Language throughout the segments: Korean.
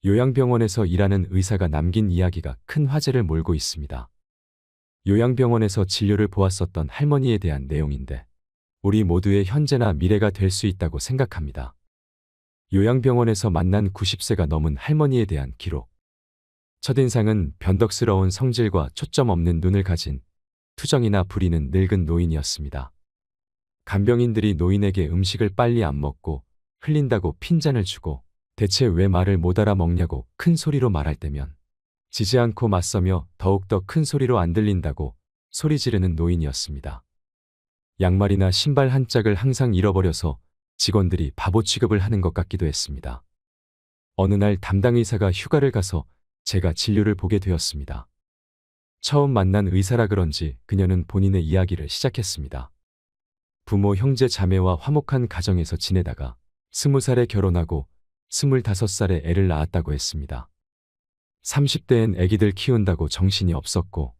요양병원에서 일하는 의사가 남긴 이야기가 큰 화제를 몰고 있습니다. 요양병원에서 진료를 보았었던 할머니에 대한 내용인데 우리 모두의 현재나 미래가 될 수 있다고 생각합니다. 요양병원에서 만난 90세가 넘은 할머니에 대한 기록. 첫인상은 변덕스러운 성질과 초점 없는 눈을 가진 투정이나 부리는 늙은 노인이었습니다. 간병인들이 노인에게 음식을 빨리 안 먹고 흘린다고 핀잔을 주고 대체 왜 말을 못 알아먹냐고 큰 소리로 말할 때면 지지 않고 맞서며 더욱더 큰 소리로 안 들린다고 소리 지르는 노인이었습니다. 양말이나 신발 한 짝을 항상 잃어버려서 직원들이 바보 취급을 하는 것 같기도 했습니다. 어느 날 담당 의사가 휴가를 가서 제가 진료를 보게 되었습니다. 처음 만난 의사라 그런지 그녀는 본인의 이야기를 시작했습니다. 부모, 형제, 자매와 화목한 가정에서 지내다가 20살에 결혼하고 25살에 애를 낳았다고 했습니다. 30대엔 애기들 키운다고 정신이 없었고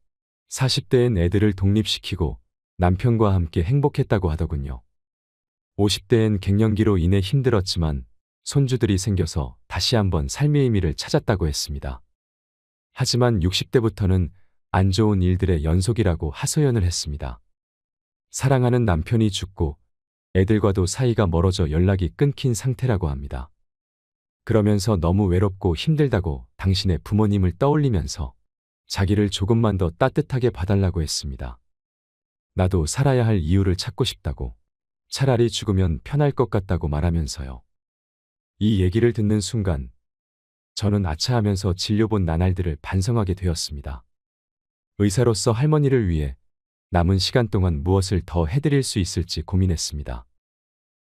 40대엔 애들을 독립시키고 남편과 함께 행복했다고 하더군요. 50대엔 갱년기로 인해 힘들었지만 손주들이 생겨서 다시 한번 삶의 의미를 찾았다고 했습니다. 하지만 60대부터는 안 좋은 일들의 연속이라고 하소연을 했습니다. 사랑하는 남편이 죽고 애들과도 사이가 멀어져 연락이 끊긴 상태라고 합니다. 그러면서 너무 외롭고 힘들다고 당신의 부모님을 떠올리면서 자기를 조금만 더 따뜻하게 봐달라고 했습니다. 나도 살아야 할 이유를 찾고 싶다고, 차라리 죽으면 편할 것 같다고 말하면서요. 이 얘기를 듣는 순간 저는 아차하면서 진료본 나날들을 반성하게 되었습니다. 의사로서 할머니를 위해 남은 시간 동안 무엇을 더 해드릴 수 있을지 고민했습니다.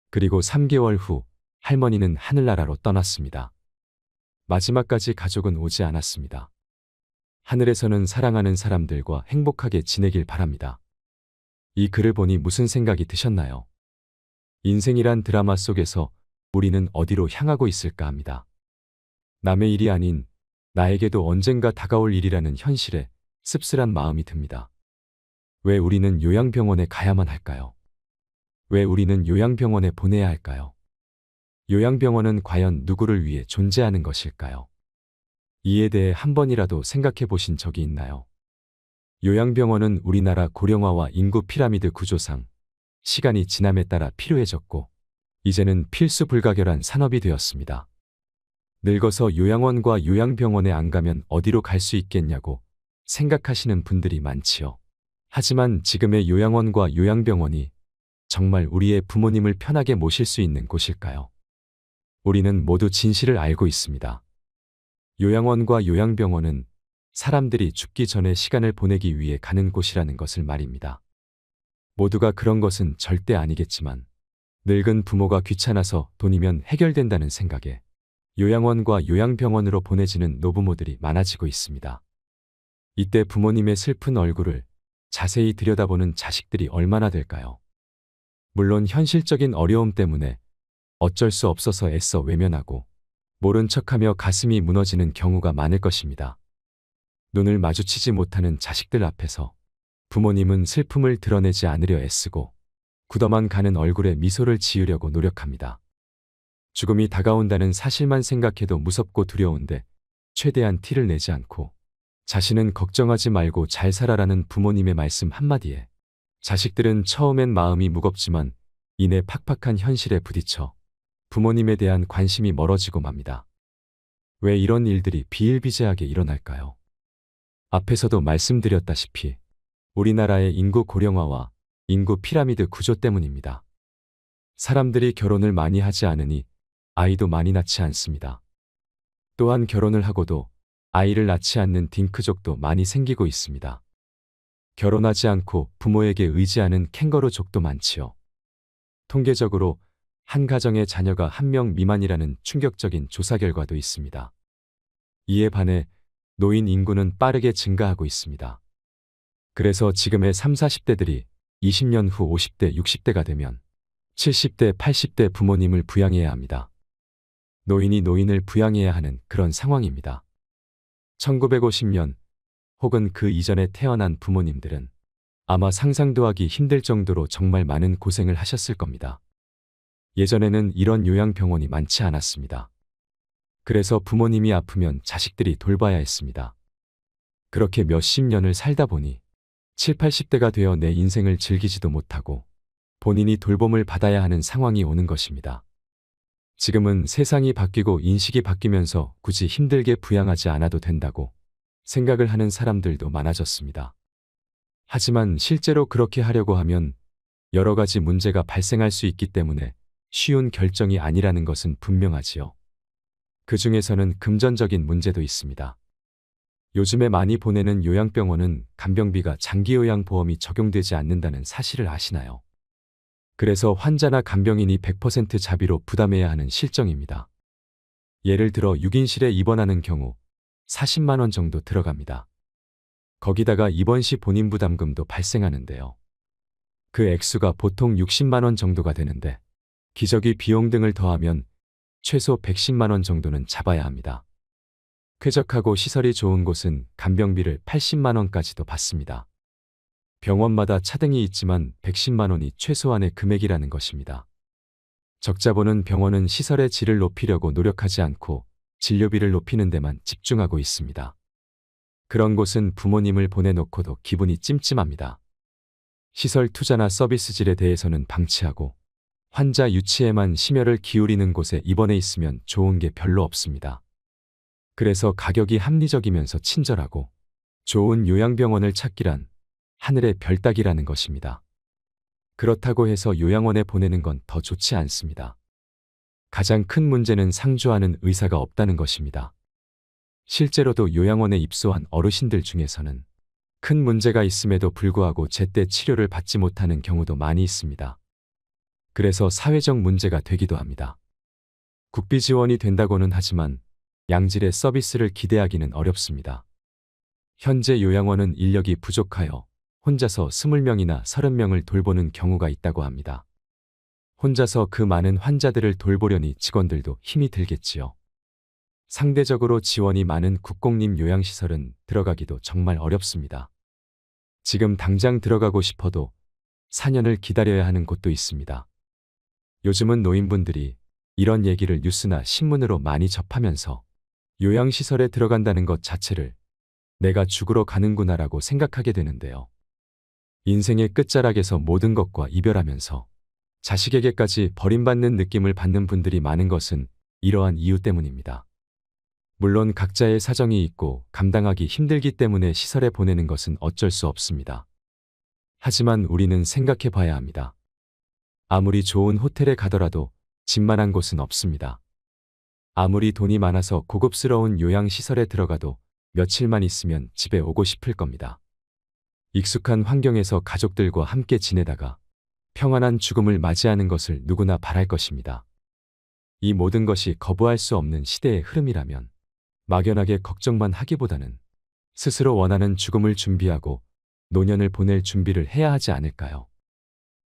그리고 3개월 후 할머니는 하늘나라로 떠났습니다. 마지막까지 가족은 오지 않았습니다. 하늘에서는 사랑하는 사람들과 행복하게 지내길 바랍니다. 이 글을 보니 무슨 생각이 드셨나요? 인생이란 드라마 속에서 우리는 어디로 향하고 있을까 합니다. 남의 일이 아닌 나에게도 언젠가 다가올 일이라는 현실에 씁쓸한 마음이 듭니다. 왜 우리는 요양병원에 가야만 할까요? 왜 우리는 요양병원에 보내야 할까요? 요양병원은 과연 누구를 위해 존재하는 것일까요? 이에 대해 한 번이라도 생각해 보신 적이 있나요? 요양병원은 우리나라 고령화와 인구 피라미드 구조상 시간이 지남에 따라 필요해졌고 이제는 필수 불가결한 산업이 되었습니다. 늙어서 요양원과 요양병원에 안 가면 어디로 갈 수 있겠냐고 생각하시는 분들이 많지요. 하지만 지금의 요양원과 요양병원이 정말 우리의 부모님을 편하게 모실 수 있는 곳일까요? 우리는 모두 진실을 알고 있습니다. 요양원과 요양병원은 사람들이 죽기 전에 시간을 보내기 위해 가는 곳이라는 것을 말입니다. 모두가 그런 것은 절대 아니겠지만 늙은 부모가 귀찮아서 돈이면 해결된다는 생각에 요양원과 요양병원으로 보내지는 노부모들이 많아지고 있습니다. 이때 부모님의 슬픈 얼굴을 자세히 들여다보는 자식들이 얼마나 될까요? 물론 현실적인 어려움 때문에 어쩔 수 없어서 애써 외면하고 모른 척하며 가슴이 무너지는 경우가 많을 것입니다. 눈을 마주치지 못하는 자식들 앞에서 부모님은 슬픔을 드러내지 않으려 애쓰고 굳어만 가는 얼굴에 미소를 지으려고 노력합니다. 죽음이 다가온다는 사실만 생각해도 무섭고 두려운데 최대한 티를 내지 않고 자신은 걱정하지 말고 잘 살아라는 부모님의 말씀 한마디에 자식들은 처음엔 마음이 무겁지만 이내 팍팍한 현실에 부딪혀 부모님에 대한 관심이 멀어지고 맙니다. 왜 이런 일들이 비일비재하게 일어날까요? 앞에서도 말씀드렸다시피 우리나라의 인구 고령화와 인구 피라미드 구조 때문입니다. 사람들이 결혼을 많이 하지 않으니 아이도 많이 낳지 않습니다. 또한 결혼을 하고도 아이를 낳지 않는 딩크족도 많이 생기고 있습니다. 결혼하지 않고 부모에게 의지하는 캥거루족도 많지요. 통계적으로 한 가정의 자녀가 1명 미만이라는 충격적인 조사 결과도 있습니다. 이에 반해 노인 인구는 빠르게 증가하고 있습니다. 그래서 지금의 30, 40대들이 20년 후 50대, 60대가 되면 70대, 80대 부모님을 부양해야 합니다. 노인이 노인을 부양해야 하는 그런 상황입니다. 1950년 혹은 그 이전에 태어난 부모님들은 아마 상상도 하기 힘들 정도로 정말 많은 고생을 하셨을 겁니다. 예전에는 이런 요양병원이 많지 않았습니다. 그래서 부모님이 아프면 자식들이 돌봐야 했습니다. 그렇게 몇십 년을 살다 보니 7, 80대가 되어 내 인생을 즐기지도 못하고 본인이 돌봄을 받아야 하는 상황이 오는 것입니다. 지금은 세상이 바뀌고 인식이 바뀌면서 굳이 힘들게 부양하지 않아도 된다고 생각을 하는 사람들도 많아졌습니다. 하지만 실제로 그렇게 하려고 하면 여러 가지 문제가 발생할 수 있기 때문에 쉬운 결정이 아니라는 것은 분명하지요. 그 중에서는 금전적인 문제도 있습니다. 요즘에 많이 보내는 요양병원은 간병비가 장기요양보험이 적용되지 않는다는 사실을 아시나요? 그래서 환자나 간병인이 100% 자비로 부담해야 하는 실정입니다. 예를 들어 6인실에 입원하는 경우 40만 원 정도 들어갑니다. 거기다가 입원 시 본인 부담금도 발생하는데요. 그 액수가 보통 60만 원 정도가 되는데 기저귀 비용 등을 더하면 최소 110만 원 정도는 잡아야 합니다. 쾌적하고 시설이 좋은 곳은 간병비를 80만 원까지도 받습니다. 병원마다 차등이 있지만 110만 원이 최소한의 금액이라는 것입니다. 적자보는 병원은 시설의 질을 높이려고 노력하지 않고 진료비를 높이는 데만 집중하고 있습니다. 그런 곳은 부모님을 보내놓고도 기분이 찜찜합니다. 시설 투자나 서비스 질에 대해서는 방치하고 환자 유치에만 심혈을 기울이는 곳에 입원해 있으면 좋은 게 별로 없습니다. 그래서 가격이 합리적이면서 친절하고 좋은 요양병원을 찾기란 하늘의 별 따기라는 것입니다. 그렇다고 해서 요양원에 보내는 건 더 좋지 않습니다. 가장 큰 문제는 상주하는 의사가 없다는 것입니다. 실제로도 요양원에 입소한 어르신들 중에서는 큰 문제가 있음에도 불구하고 제때 치료를 받지 못하는 경우도 많이 있습니다. 그래서 사회적 문제가 되기도 합니다. 국비 지원이 된다고는 하지만 양질의 서비스를 기대하기는 어렵습니다. 현재 요양원은 인력이 부족하여 혼자서 20명이나 30명을 돌보는 경우가 있다고 합니다. 혼자서 그 많은 환자들을 돌보려니 직원들도 힘이 들겠지요. 상대적으로 지원이 많은 국공립 요양시설은 들어가기도 정말 어렵습니다. 지금 당장 들어가고 싶어도 4년을 기다려야 하는 곳도 있습니다. 요즘은 노인분들이 이런 얘기를 뉴스나 신문으로 많이 접하면서 요양시설에 들어간다는 것 자체를 내가 죽으러 가는구나라고 생각하게 되는데요. 인생의 끝자락에서 모든 것과 이별하면서 자식에게까지 버림받는 느낌을 받는 분들이 많은 것은 이러한 이유 때문입니다. 물론 각자의 사정이 있고 감당하기 힘들기 때문에 시설에 보내는 것은 어쩔 수 없습니다. 하지만 우리는 생각해 봐야 합니다. 아무리 좋은 호텔에 가더라도 집만한 곳은 없습니다. 아무리 돈이 많아서 고급스러운 요양시설에 들어가도 며칠만 있으면 집에 오고 싶을 겁니다. 익숙한 환경에서 가족들과 함께 지내다가 평안한 죽음을 맞이하는 것을 누구나 바랄 것입니다. 이 모든 것이 거부할 수 없는 시대의 흐름이라면 막연하게 걱정만 하기보다는 스스로 원하는 죽음을 준비하고 노년을 보낼 준비를 해야 하지 않을까요?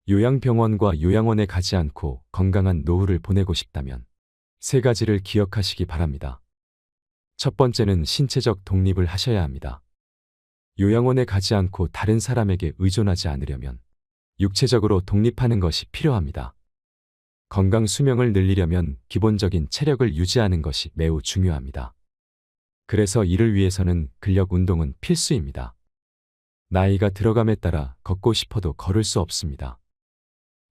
요양병원과 요양원에 가지 않고 건강한 노후를 보내고 싶다면 3가지를 기억하시기 바랍니다. 첫 번째는 신체적 독립을 하셔야 합니다. 요양원에 가지 않고 다른 사람에게 의존하지 않으려면 육체적으로 독립하는 것이 필요합니다. 건강 수명을 늘리려면 기본적인 체력을 유지하는 것이 매우 중요합니다. 그래서 이를 위해서는 근력 운동은 필수입니다. 나이가 들어감에 따라 걷고 싶어도 걸을 수 없습니다.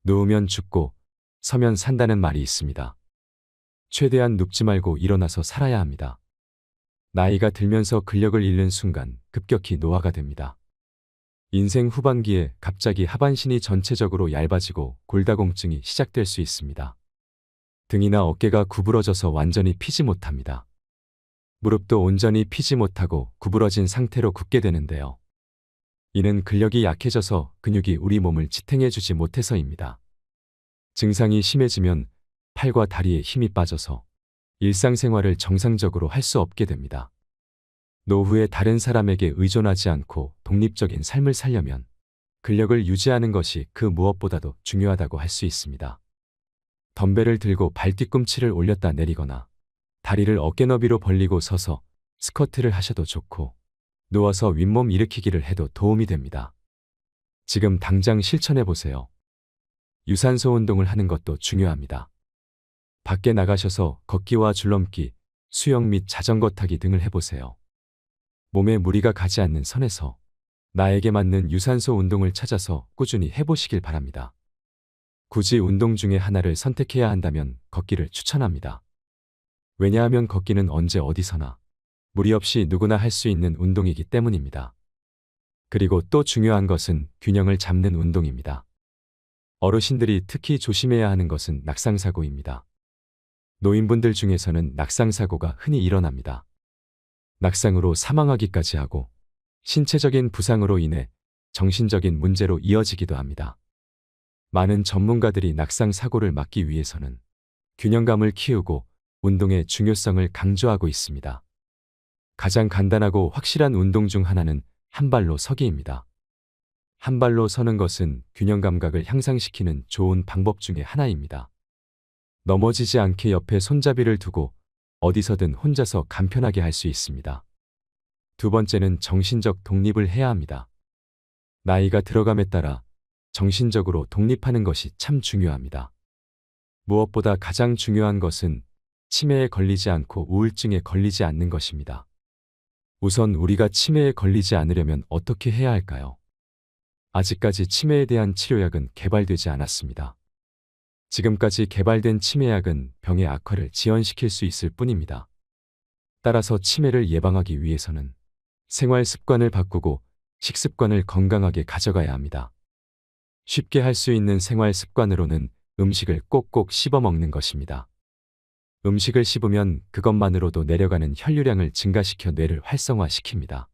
누우면 죽고 서면 산다는 말이 있습니다. 최대한 눕지 말고 일어나서 살아야 합니다. 나이가 들면서 근력을 잃는 순간 급격히 노화가 됩니다. 인생 후반기에 갑자기 하반신이 전체적으로 얇아지고 골다공증이 시작될 수 있습니다. 등이나 어깨가 구부러져서 완전히 피지 못합니다. 무릎도 온전히 피지 못하고 구부러진 상태로 굽게 되는데요. 이는 근력이 약해져서 근육이 우리 몸을 지탱해주지 못해서입니다. 증상이 심해지면 팔과 다리에 힘이 빠져서 일상생활을 정상적으로 할 수 없게 됩니다. 노후에 다른 사람에게 의존하지 않고 독립적인 삶을 살려면 근력을 유지하는 것이 그 무엇보다도 중요하다고 할 수 있습니다. 덤벨을 들고 발 뒤꿈치를 올렸다 내리거나 다리를 어깨 너비로 벌리고 서서 스쿼트를 하셔도 좋고 누워서 윗몸 일으키기를 해도 도움이 됩니다. 지금 당장 실천해 보세요. 유산소 운동을 하는 것도 중요합니다. 밖에 나가셔서 걷기와 줄넘기, 수영 및 자전거 타기 등을 해보세요. 몸에 무리가 가지 않는 선에서 나에게 맞는 유산소 운동을 찾아서 꾸준히 해보시길 바랍니다. 굳이 운동 중에 하나를 선택해야 한다면 걷기를 추천합니다. 왜냐하면 걷기는 언제 어디서나 무리 없이 누구나 할 수 있는 운동이기 때문입니다. 그리고 또 중요한 것은 균형을 잡는 운동입니다. 어르신들이 특히 조심해야 하는 것은 낙상사고입니다. 노인분들 중에서는 낙상사고가 흔히 일어납니다. 낙상으로 사망하기까지 하고 신체적인 부상으로 인해 정신적인 문제로 이어지기도 합니다. 많은 전문가들이 낙상사고를 막기 위해서는 균형감을 키우고 운동의 중요성을 강조하고 있습니다. 가장 간단하고 확실한 운동 중 하나는 한 발로 서기입니다. 한 발로 서는 것은 균형 감각을 향상시키는 좋은 방법 중에 하나입니다. 넘어지지 않게 옆에 손잡이를 두고 어디서든 혼자서 간편하게 할 수 있습니다. 두 번째는 정신적 독립을 해야 합니다. 나이가 들어감에 따라 정신적으로 독립하는 것이 참 중요합니다. 무엇보다 가장 중요한 것은 치매에 걸리지 않고 우울증에 걸리지 않는 것입니다. 우선 우리가 치매에 걸리지 않으려면 어떻게 해야 할까요? 아직까지 치매에 대한 치료약은 개발되지 않았습니다. 지금까지 개발된 치매약은 병의 악화를 지연시킬 수 있을 뿐입니다. 따라서 치매를 예방하기 위해서는 생활 습관을 바꾸고 식습관을 건강하게 가져가야 합니다. 쉽게 할 수 있는 생활 습관으로는 음식을 꼭꼭 씹어 먹는 것입니다. 음식을 씹으면 그것만으로도 내려가는 혈류량을 증가시켜 뇌를 활성화시킵니다.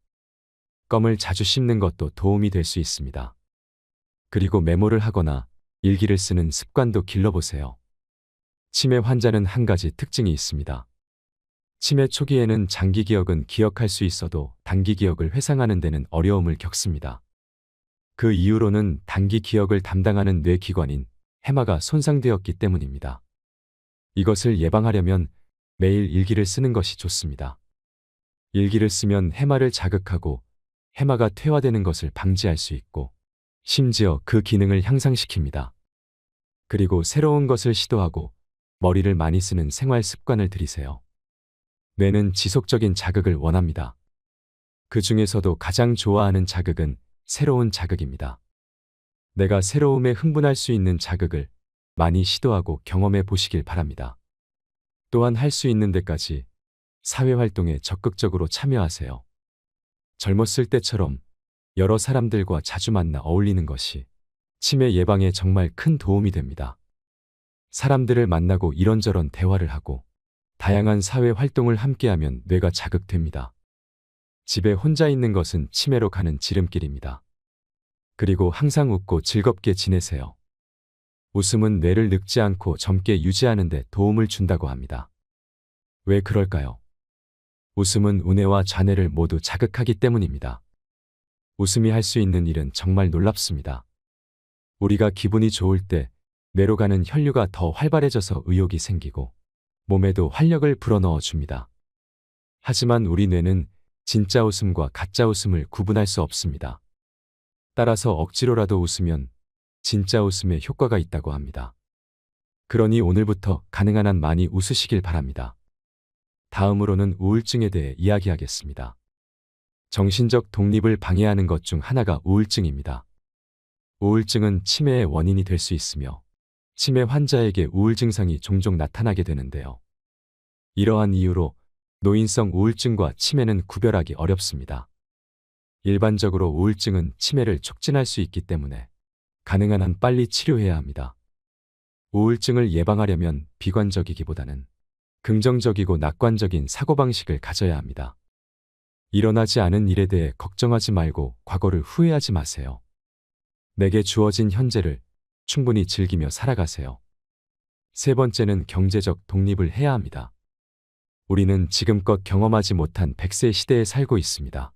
껌을 자주 씹는 것도 도움이 될 수 있습니다. 그리고 메모를 하거나 일기를 쓰는 습관도 길러보세요. 치매 환자는 한 가지 특징이 있습니다. 치매 초기에는 장기 기억은 기억할 수 있어도 단기 기억을 회상하는 데는 어려움을 겪습니다. 그 이유로는 단기 기억을 담당하는 뇌기관인 해마가 손상되었기 때문입니다. 이것을 예방하려면 매일 일기를 쓰는 것이 좋습니다. 일기를 쓰면 해마를 자극하고 해마가 퇴화되는 것을 방지할 수 있고 심지어 그 기능을 향상시킵니다. 그리고 새로운 것을 시도하고 머리를 많이 쓰는 생활 습관을 들이세요. 뇌는 지속적인 자극을 원합니다. 그 중에서도 가장 좋아하는 자극은 새로운 자극입니다. 내가 새로움에 흥분할 수 있는 자극을 많이 시도하고 경험해 보시길 바랍니다. 또한 할 수 있는 데까지 사회활동에 적극적으로 참여하세요. 젊었을 때처럼 여러 사람들과 자주 만나 어울리는 것이 치매 예방에 정말 큰 도움이 됩니다. 사람들을 만나고 이런저런 대화를 하고 다양한 사회 활동을 함께하면 뇌가 자극됩니다. 집에 혼자 있는 것은 치매로 가는 지름길입니다. 그리고 항상 웃고 즐겁게 지내세요. 웃음은 뇌를 늙지 않고 젊게 유지하는 데 도움을 준다고 합니다. 왜 그럴까요? 웃음은 우뇌와 좌뇌를 모두 자극하기 때문입니다. 웃음이 할 수 있는 일은 정말 놀랍습니다. 우리가 기분이 좋을 때 뇌로 가는 혈류가 더 활발해져서 의욕이 생기고 몸에도 활력을 불어넣어 줍니다. 하지만 우리 뇌는 진짜 웃음과 가짜 웃음을 구분할 수 없습니다. 따라서 억지로라도 웃으면 진짜 웃음에 효과가 있다고 합니다. 그러니 오늘부터 가능한 한 많이 웃으시길 바랍니다. 다음으로는 우울증에 대해 이야기하겠습니다. 정신적 독립을 방해하는 것 중 하나가 우울증입니다. 우울증은 치매의 원인이 될 수 있으며 치매 환자에게 우울 증상이 종종 나타나게 되는데요. 이러한 이유로 노인성 우울증과 치매는 구별하기 어렵습니다. 일반적으로 우울증은 치매를 촉진할 수 있기 때문에 가능한 한 빨리 치료해야 합니다. 우울증을 예방하려면 비관적이기보다는 긍정적이고 낙관적인 사고방식을 가져야 합니다. 일어나지 않은 일에 대해 걱정하지 말고 과거를 후회하지 마세요. 내게 주어진 현재를 충분히 즐기며 살아가세요. 세 번째는 경제적 독립을 해야 합니다. 우리는 지금껏 경험하지 못한 100세 시대에 살고 있습니다.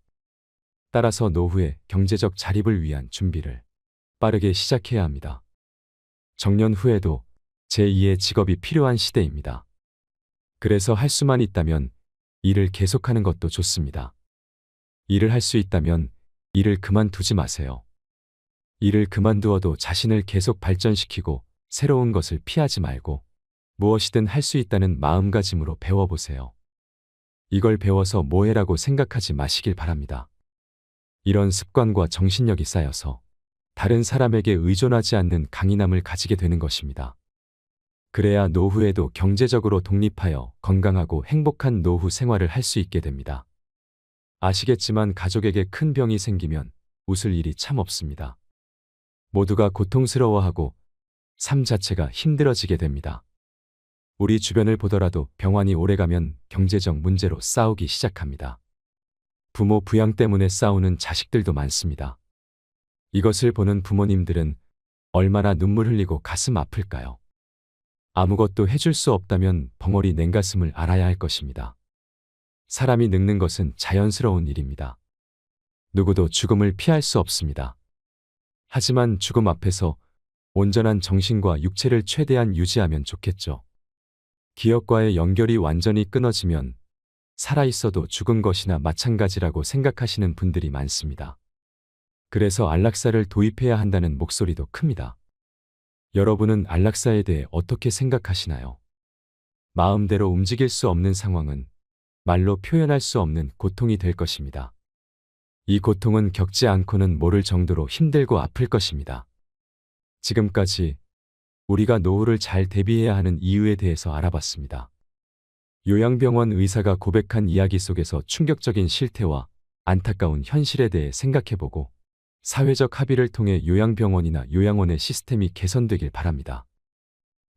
따라서 노후의 경제적 자립을 위한 준비를 빠르게 시작해야 합니다. 정년 후에도 제2의 직업이 필요한 시대입니다. 그래서 할 수만 있다면 일을 계속하는 것도 좋습니다. 일을 할 수 있다면 일을 그만두지 마세요. 일을 그만두어도 자신을 계속 발전시키고 새로운 것을 피하지 말고 무엇이든 할 수 있다는 마음가짐으로 배워보세요. 이걸 배워서 뭐해라고 생각하지 마시길 바랍니다. 이런 습관과 정신력이 쌓여서 다른 사람에게 의존하지 않는 강인함을 가지게 되는 것입니다. 그래야 노후에도 경제적으로 독립하여 건강하고 행복한 노후 생활을 할 수 있게 됩니다. 아시겠지만 가족에게 큰 병이 생기면 웃을 일이 참 없습니다. 모두가 고통스러워하고 삶 자체가 힘들어지게 됩니다. 우리 주변을 보더라도 병환이 오래가면 경제적 문제로 싸우기 시작합니다. 부모 부양 때문에 싸우는 자식들도 많습니다. 이것을 보는 부모님들은 얼마나 눈물 흘리고 가슴 아플까요? 아무것도 해줄 수 없다면 벙어리 냉가슴을 알아야 할 것입니다. 사람이 늙는 것은 자연스러운 일입니다. 누구도 죽음을 피할 수 없습니다. 하지만 죽음 앞에서 온전한 정신과 육체를 최대한 유지하면 좋겠죠. 기억과의 연결이 완전히 끊어지면 살아있어도 죽은 것이나 마찬가지라고 생각하시는 분들이 많습니다. 그래서 안락사를 도입해야 한다는 목소리도 큽니다. 여러분은 안락사에 대해 어떻게 생각하시나요? 마음대로 움직일 수 없는 상황은 말로 표현할 수 없는 고통이 될 것입니다. 이 고통은 겪지 않고는 모를 정도로 힘들고 아플 것입니다. 지금까지 우리가 노후를 잘 대비해야 하는 이유에 대해서 알아봤습니다. 요양병원 의사가 고백한 이야기 속에서 충격적인 실태와 안타까운 현실에 대해 생각해보고 사회적 합의를 통해 요양병원이나 요양원의 시스템이 개선되길 바랍니다.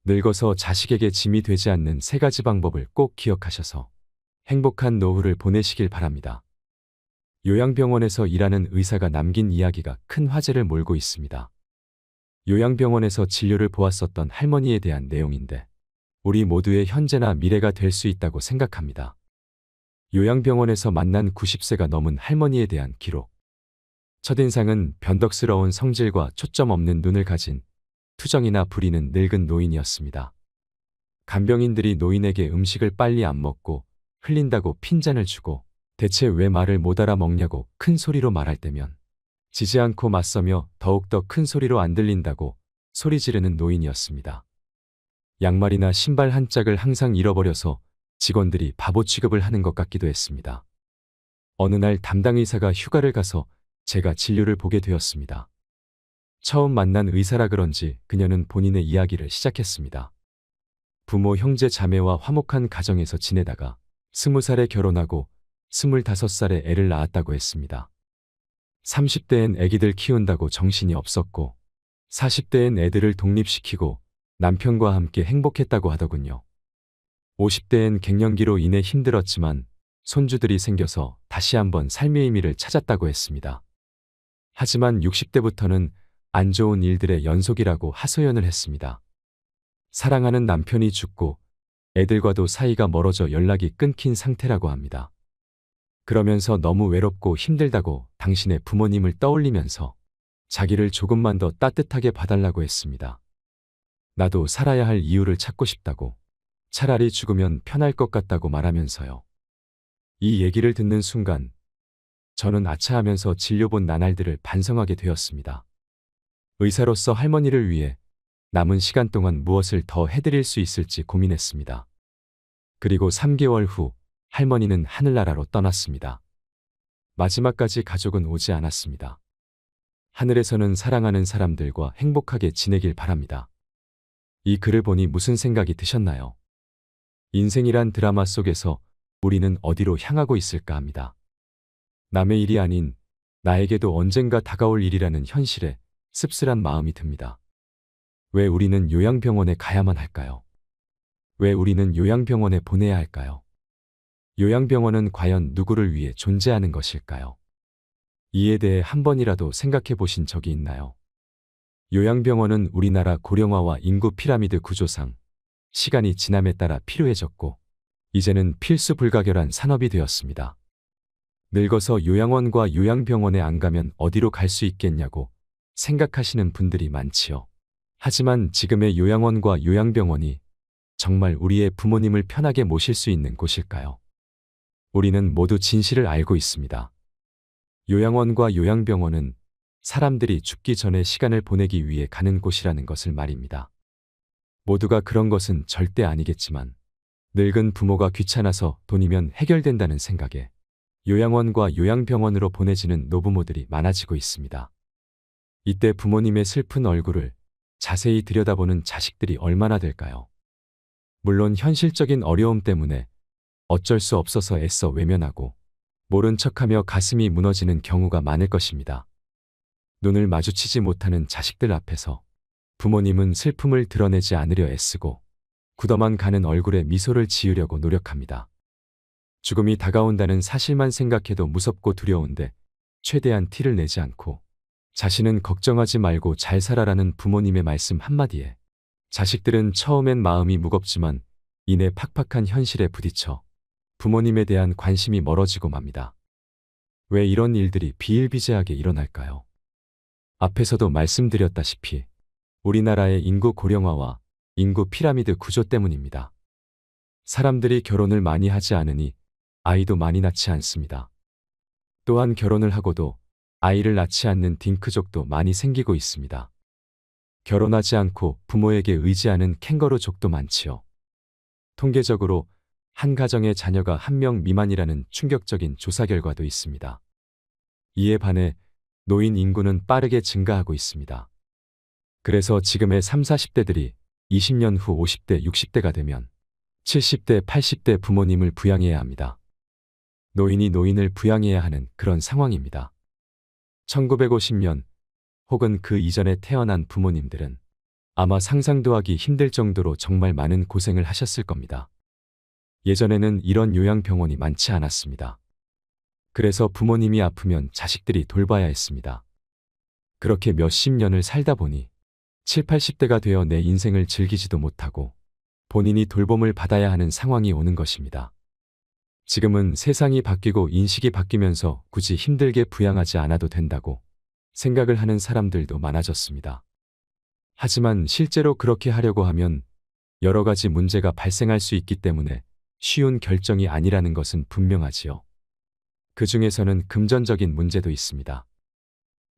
늙어서 자식에게 짐이 되지 않는 3가지 방법을 꼭 기억하셔서 행복한 노후를 보내시길 바랍니다. 요양병원에서 일하는 의사가 남긴 이야기가 큰 화제를 몰고 있습니다. 요양병원에서 진료를 보았었던 할머니에 대한 내용인데 우리 모두의 현재나 미래가 될 수 있다고 생각합니다. 요양병원에서 만난 90세가 넘은 할머니에 대한 기록. 첫인상은 변덕스러운 성질과 초점 없는 눈을 가진 투정이나 부리는 늙은 노인이었습니다. 간병인들이 노인에게 음식을 빨리 안 먹고 흘린다고 핀잔을 주고 대체 왜 말을 못 알아먹냐고 큰 소리로 말할 때면 지지 않고 맞서며 더욱더 큰 소리로 안 들린다고 소리 지르는 노인이었습니다. 양말이나 신발 한 짝을 항상 잃어버려서 직원들이 바보 취급을 하는 것 같기도 했습니다. 어느 날 담당 의사가 휴가를 가서 제가 진료를 보게 되었습니다. 처음 만난 의사라 그런지 그녀는 본인의 이야기를 시작했습니다. 부모, 형제, 자매와 화목한 가정에서 지내다가 20살에 결혼하고 25살에 애를 낳았다고 했습니다. 30대엔 애기들 키운다고 정신이 없었고 40대엔 애들을 독립시키고 남편과 함께 행복했다고 하더군요. 50대엔 갱년기로 인해 힘들었지만 손주들이 생겨서 다시 한번 삶의 의미를 찾았다고 했습니다. 하지만 60대부터는 안 좋은 일들의 연속이라고 하소연을 했습니다. 사랑하는 남편이 죽고 애들과도 사이가 멀어져 연락이 끊긴 상태라고 합니다. 그러면서 너무 외롭고 힘들다고 당신의 부모님을 떠올리면서 자기를 조금만 더 따뜻하게 봐달라고 했습니다. 나도 살아야 할 이유를 찾고 싶다고, 차라리 죽으면 편할 것 같다고 말하면서요. 이 얘기를 듣는 순간 저는 아차하면서 진료본 나날들을 반성하게 되었습니다. 의사로서 할머니를 위해 남은 시간 동안 무엇을 더 해드릴 수 있을지 고민했습니다. 그리고 3개월 후 할머니는 하늘나라로 떠났습니다. 마지막까지 가족은 오지 않았습니다. 하늘에서는 사랑하는 사람들과 행복하게 지내길 바랍니다. 이 글을 보니 무슨 생각이 드셨나요? 인생이란 드라마 속에서 우리는 어디로 향하고 있을까 합니다. 남의 일이 아닌 나에게도 언젠가 다가올 일이라는 현실에 씁쓸한 마음이 듭니다. 왜 우리는 요양병원에 가야만 할까요? 왜 우리는 요양병원에 보내야 할까요? 요양병원은 과연 누구를 위해 존재하는 것일까요? 이에 대해 한 번이라도 생각해 보신 적이 있나요? 요양병원은 우리나라 고령화와 인구 피라미드 구조상 시간이 지남에 따라 필요해졌고 이제는 필수 불가결한 산업이 되었습니다. 늙어서 요양원과 요양병원에 안 가면 어디로 갈 수 있겠냐고 생각하시는 분들이 많지요. 하지만 지금의 요양원과 요양병원이 정말 우리의 부모님을 편하게 모실 수 있는 곳일까요? 우리는 모두 진실을 알고 있습니다. 요양원과 요양병원은 사람들이 죽기 전에 시간을 보내기 위해 가는 곳이라는 것을 말입니다. 모두가 그런 것은 절대 아니겠지만 늙은 부모가 귀찮아서 돈이면 해결된다는 생각에 요양원과 요양병원으로 보내지는 노부모들이 많아지고 있습니다. 이때 부모님의 슬픈 얼굴을 자세히 들여다보는 자식들이 얼마나 될까요? 물론 현실적인 어려움 때문에 어쩔 수 없어서 애써 외면하고 모른 척하며 가슴이 무너지는 경우가 많을 것입니다. 눈을 마주치지 못하는 자식들 앞에서 부모님은 슬픔을 드러내지 않으려 애쓰고 굳어만 가는 얼굴에 미소를 지으려고 노력합니다. 죽음이 다가온다는 사실만 생각해도 무섭고 두려운데 최대한 티를 내지 않고 자신은 걱정하지 말고 잘 살아라는 부모님의 말씀 한마디에 자식들은 처음엔 마음이 무겁지만 이내 팍팍한 현실에 부딪혀 부모님에 대한 관심이 멀어지고 맙니다. 왜 이런 일들이 비일비재하게 일어날까요? 앞에서도 말씀드렸다시피 우리나라의 인구 고령화와 인구 피라미드 구조 때문입니다. 사람들이 결혼을 많이 하지 않으니 아이도 많이 낳지 않습니다. 또한 결혼을 하고도 아이를 낳지 않는 딩크족도 많이 생기고 있습니다. 결혼하지 않고 부모에게 의지하는 캥거루족도 많지요. 통계적으로 한 가정의 자녀가 1명 미만이라는 충격적인 조사 결과도 있습니다. 이에 반해 노인 인구는 빠르게 증가하고 있습니다. 그래서 지금의 30, 40대들이 20년 후 50대, 60대가 되면 70대, 80대 부모님을 부양해야 합니다. 노인이 노인을 부양해야 하는 그런 상황입니다. 1950년 혹은 그 이전에 태어난 부모님들은 아마 상상도 하기 힘들 정도로 정말 많은 고생을 하셨을 겁니다. 예전에는 이런 요양병원이 많지 않았습니다. 그래서 부모님이 아프면 자식들이 돌봐야 했습니다. 그렇게 몇십 년을 살다 보니 7, 80대가 되어 내 인생을 즐기지도 못하고 본인이 돌봄을 받아야 하는 상황이 오는 것입니다. 지금은 세상이 바뀌고 인식이 바뀌면서 굳이 힘들게 부양하지 않아도 된다고 생각을 하는 사람들도 많아졌습니다. 하지만 실제로 그렇게 하려고 하면 여러 가지 문제가 발생할 수 있기 때문에 쉬운 결정이 아니라는 것은 분명하지요. 그 중에서는 금전적인 문제도 있습니다.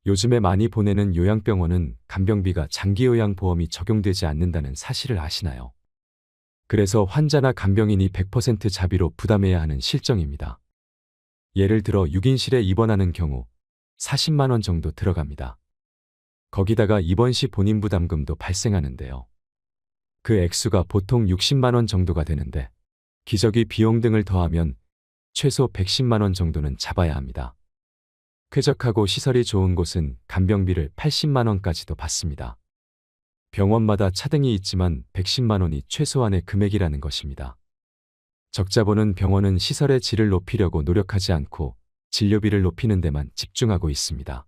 요즘에 많이 보내는 요양병원은 간병비가 장기요양보험이 적용되지 않는다는 사실을 아시나요? 그래서 환자나 간병인이 100% 자비로 부담해야 하는 실정입니다. 예를 들어 6인실에 입원하는 경우 40만 원 정도 들어갑니다. 거기다가 입원 시 본인 부담금도 발생하는데요. 그 액수가 보통 60만 원 정도가 되는데 기저귀 비용 등을 더하면 최소 110만 원 정도는 잡아야 합니다. 쾌적하고 시설이 좋은 곳은 간병비를 80만 원까지도 받습니다. 병원마다 차등이 있지만 110만 원이 최소한의 금액이라는 것입니다. 적자보는 병원은 시설의 질을 높이려고 노력하지 않고 진료비를 높이는 데만 집중하고 있습니다.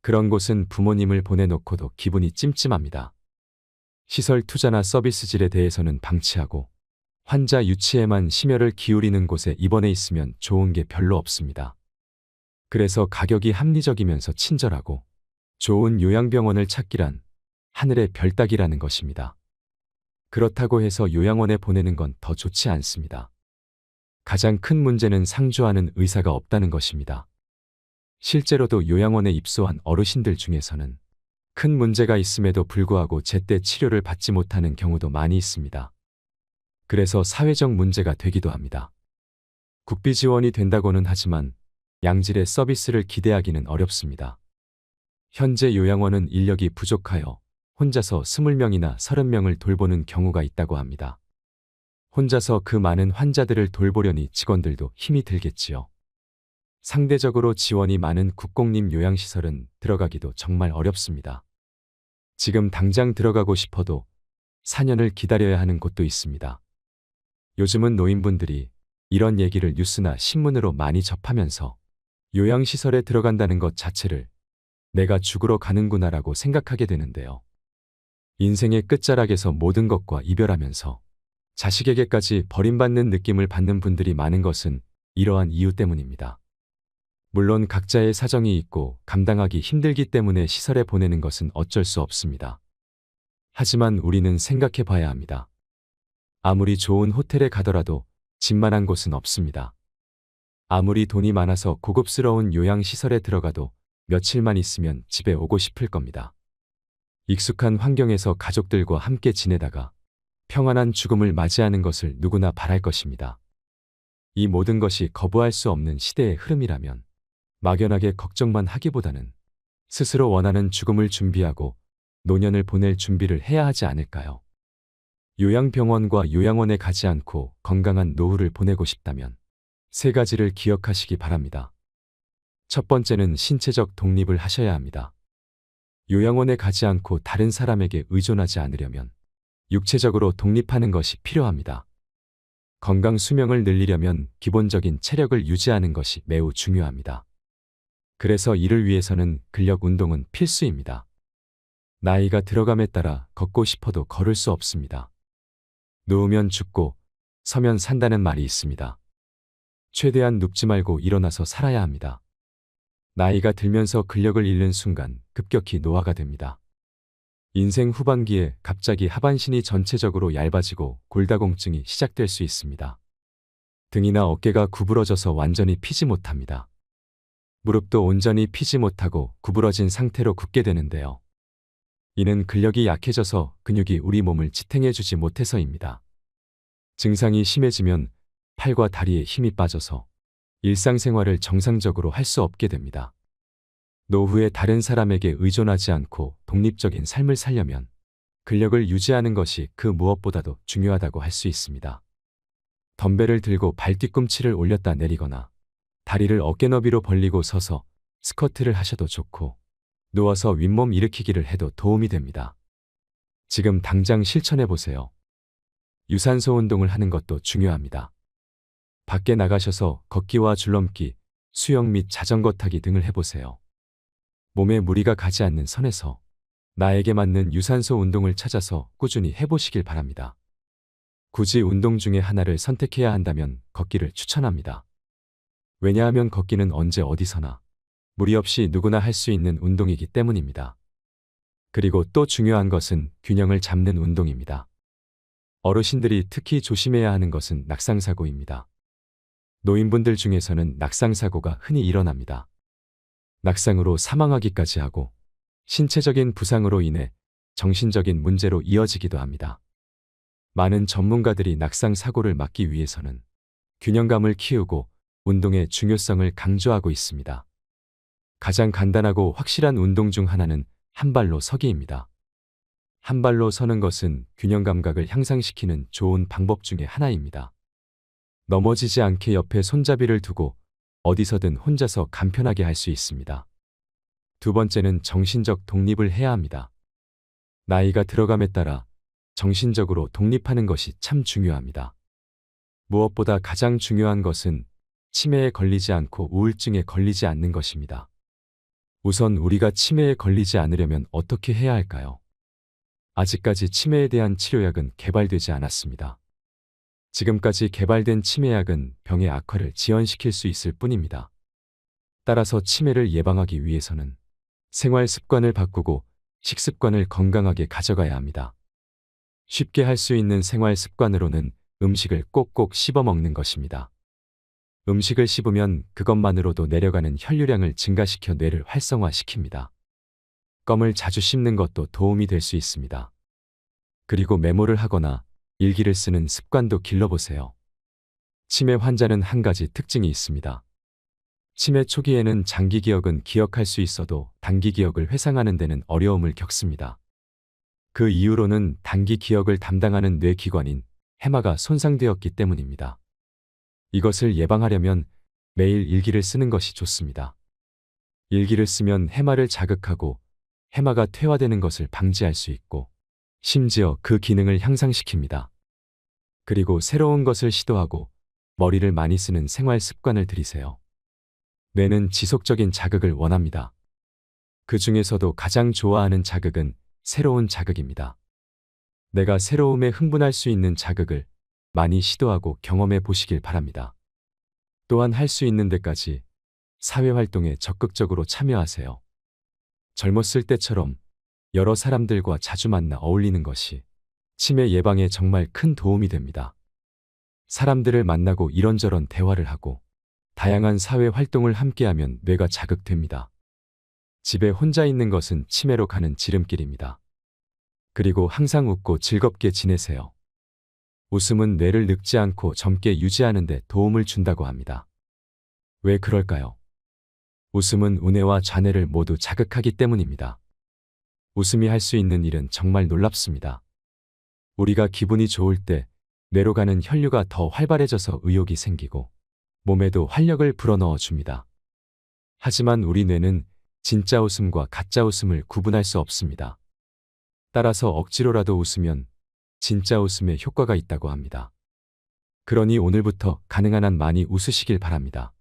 그런 곳은 부모님을 보내놓고도 기분이 찜찜합니다. 시설 투자나 서비스 질에 대해서는 방치하고 환자 유치에만 심혈을 기울이는 곳에 입원해 있으면 좋은 게 별로 없습니다. 그래서 가격이 합리적이면서 친절하고 좋은 요양병원을 찾기란 하늘의 별 따기라는 것입니다. 그렇다고 해서 요양원에 보내는 건 더 좋지 않습니다. 가장 큰 문제는 상주하는 의사가 없다는 것입니다. 실제로도 요양원에 입소한 어르신들 중에서는 큰 문제가 있음에도 불구하고 제때 치료를 받지 못하는 경우도 많이 있습니다. 그래서 사회적 문제가 되기도 합니다. 국비 지원이 된다고는 하지만 양질의 서비스를 기대하기는 어렵습니다. 현재 요양원은 인력이 부족하여 혼자서 20명이나 30명을 돌보는 경우가 있다고 합니다. 혼자서 그 많은 환자들을 돌보려니 직원들도 힘이 들겠지요. 상대적으로 지원이 많은 국공립 요양시설은 들어가기도 정말 어렵습니다. 지금 당장 들어가고 싶어도 4년을 기다려야 하는 곳도 있습니다. 요즘은 노인분들이 이런 얘기를 뉴스나 신문으로 많이 접하면서 요양시설에 들어간다는 것 자체를 내가 죽으러 가는구나라고 생각하게 되는데요. 인생의 끝자락에서 모든 것과 이별하면서 자식에게까지 버림받는 느낌을 받는 분들이 많은 것은 이러한 이유 때문입니다. 물론 각자의 사정이 있고 감당하기 힘들기 때문에 시설에 보내는 것은 어쩔 수 없습니다. 하지만 우리는 생각해 봐야 합니다. 아무리 좋은 호텔에 가더라도 집만한 곳은 없습니다. 아무리 돈이 많아서 고급스러운 요양시설에 들어가도 며칠만 있으면 집에 오고 싶을 겁니다. 익숙한 환경에서 가족들과 함께 지내다가 평안한 죽음을 맞이하는 것을 누구나 바랄 것입니다. 이 모든 것이 거부할 수 없는 시대의 흐름이라면 막연하게 걱정만 하기보다는 스스로 원하는 죽음을 준비하고 노년을 보낼 준비를 해야 하지 않을까요? 요양병원과 요양원에 가지 않고 건강한 노후를 보내고 싶다면 세 가지를 기억하시기 바랍니다. 첫 번째는 신체적 독립을 하셔야 합니다. 요양원에 가지 않고 다른 사람에게 의존하지 않으려면 육체적으로 독립하는 것이 필요합니다. 건강 수명을 늘리려면 기본적인 체력을 유지하는 것이 매우 중요합니다. 그래서 이를 위해서는 근력 운동은 필수입니다. 나이가 들어감에 따라 걷고 싶어도 걸을 수 없습니다. 누우면 죽고 서면 산다는 말이 있습니다. 최대한 눕지 말고 일어나서 살아야 합니다. 나이가 들면서 근력을 잃는 순간 급격히 노화가 됩니다. 인생 후반기에 갑자기 하반신이 전체적으로 얇아지고 골다공증이 시작될 수 있습니다. 등이나 어깨가 구부러져서 완전히 피지 못합니다. 무릎도 온전히 피지 못하고 구부러진 상태로 굳게 되는데요. 이는 근력이 약해져서 근육이 우리 몸을 지탱해주지 못해서입니다. 증상이 심해지면 팔과 다리에 힘이 빠져서 일상생활을 정상적으로 할 수 없게 됩니다. 노후에 다른 사람에게 의존하지 않고 독립적인 삶을 살려면 근력을 유지하는 것이 그 무엇보다도 중요하다고 할 수 있습니다. 덤벨을 들고 발 뒤꿈치를 올렸다 내리거나 다리를 어깨 너비로 벌리고 서서 스쿼트를 하셔도 좋고 누워서 윗몸 일으키기를 해도 도움이 됩니다. 지금 당장 실천해 보세요. 유산소 운동을 하는 것도 중요합니다. 밖에 나가셔서 걷기와 줄넘기, 수영 및 자전거 타기 등을 해보세요. 몸에 무리가 가지 않는 선에서 나에게 맞는 유산소 운동을 찾아서 꾸준히 해보시길 바랍니다. 굳이 운동 중에 하나를 선택해야 한다면 걷기를 추천합니다. 왜냐하면 걷기는 언제 어디서나 무리 없이 누구나 할 수 있는 운동이기 때문입니다. 그리고 또 중요한 것은 균형을 잡는 운동입니다. 어르신들이 특히 조심해야 하는 것은 낙상사고입니다. 노인분들 중에서는 낙상사고가 흔히 일어납니다. 낙상으로 사망하기까지 하고 신체적인 부상으로 인해 정신적인 문제로 이어지기도 합니다. 많은 전문가들이 낙상사고를 막기 위해서는 균형감을 키우고 운동의 중요성을 강조하고 있습니다. 가장 간단하고 확실한 운동 중 하나는 한 발로 서기입니다. 한 발로 서는 것은 균형 감각을 향상시키는 좋은 방법 중에 하나입니다. 넘어지지 않게 옆에 손잡이를 두고 어디서든 혼자서 간편하게 할 수 있습니다. 두 번째는 정신적 독립을 해야 합니다. 나이가 들어감에 따라 정신적으로 독립하는 것이 참 중요합니다. 무엇보다 가장 중요한 것은 치매에 걸리지 않고 우울증에 걸리지 않는 것입니다. 우선 우리가 치매에 걸리지 않으려면 어떻게 해야 할까요? 아직까지 치매에 대한 치료약은 개발되지 않았습니다. 지금까지 개발된 치매약은 병의 악화를 지연시킬 수 있을 뿐입니다. 따라서 치매를 예방하기 위해서는 생활 습관을 바꾸고 식습관을 건강하게 가져가야 합니다. 쉽게 할 수 있는 생활 습관으로는 음식을 꼭꼭 씹어 먹는 것입니다. 음식을 씹으면 그것만으로도 내려가는 혈류량을 증가시켜 뇌를 활성화시킵니다. 껌을 자주 씹는 것도 도움이 될 수 있습니다. 그리고 메모를 하거나 일기를 쓰는 습관도 길러보세요. 치매 환자는 한 가지 특징이 있습니다. 치매 초기에는 장기 기억은 기억할 수 있어도 단기 기억을 회상하는 데는 어려움을 겪습니다. 그 이유로는 단기 기억을 담당하는 뇌기관인 해마가 손상되었기 때문입니다. 이것을 예방하려면 매일 일기를 쓰는 것이 좋습니다. 일기를 쓰면 해마를 자극하고 해마가 퇴화되는 것을 방지할 수 있고 심지어 그 기능을 향상시킵니다. 그리고 새로운 것을 시도하고 머리를 많이 쓰는 생활 습관을 들이세요. 뇌는 지속적인 자극을 원합니다. 그 중에서도 가장 좋아하는 자극은 새로운 자극입니다. 내가 새로움에 흥분할 수 있는 자극을 많이 시도하고 경험해 보시길 바랍니다. 또한 할 수 있는 데까지 사회활동에 적극적으로 참여하세요. 젊었을 때처럼 여러 사람들과 자주 만나 어울리는 것이 치매 예방에 정말 큰 도움이 됩니다. 사람들을 만나고 이런저런 대화를 하고 다양한 사회 활동을 함께하면 뇌가 자극됩니다. 집에 혼자 있는 것은 치매로 가는 지름길입니다. 그리고 항상 웃고 즐겁게 지내세요. 웃음은 뇌를 늙지 않고 젊게 유지하는 데 도움을 준다고 합니다. 왜 그럴까요? 웃음은 우뇌와 좌뇌를 모두 자극하기 때문입니다. 웃음이 할 수 있는 일은 정말 놀랍습니다. 우리가 기분이 좋을 때 뇌로 가는 혈류가 더 활발해져서 의욕이 생기고 몸에도 활력을 불어넣어 줍니다. 하지만 우리 뇌는 진짜 웃음과 가짜 웃음을 구분할 수 없습니다. 따라서 억지로라도 웃으면 진짜 웃음에 효과가 있다고 합니다. 그러니 오늘부터 가능한 한 많이 웃으시길 바랍니다.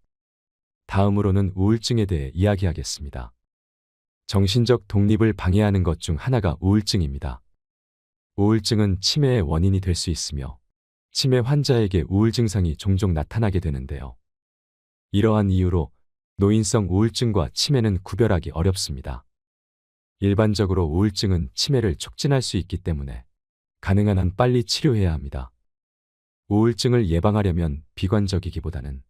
다음으로는 우울증에 대해 이야기하겠습니다. 정신적 독립을 방해하는 것 중 하나가 우울증입니다. 우울증은 치매의 원인이 될 수 있으며 치매 환자에게 우울 증상이 종종 나타나게 되는데요. 이러한 이유로 노인성 우울증과 치매는 구별하기 어렵습니다. 일반적으로 우울증은 치매를 촉진할 수 있기 때문에 가능한 한 빨리 치료해야 합니다. 우울증을 예방하려면 비관적이기보다는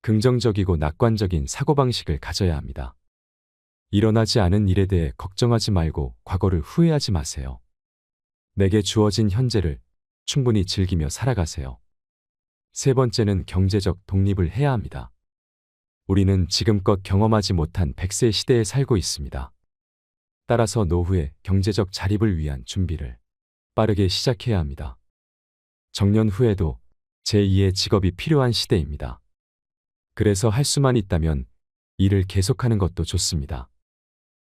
긍정적이고 낙관적인 사고방식을 가져야 합니다. 일어나지 않은 일에 대해 걱정하지 말고 과거를 후회하지 마세요. 내게 주어진 현재를 충분히 즐기며 살아가세요. 세 번째는 경제적 독립을 해야 합니다. 우리는 지금껏 경험하지 못한 100세 시대에 살고 있습니다. 따라서 노후의 경제적 자립을 위한 준비를 빠르게 시작해야 합니다. 정년 후에도 제2의 직업이 필요한 시대입니다. 그래서 할 수만 있다면 일을 계속하는 것도 좋습니다.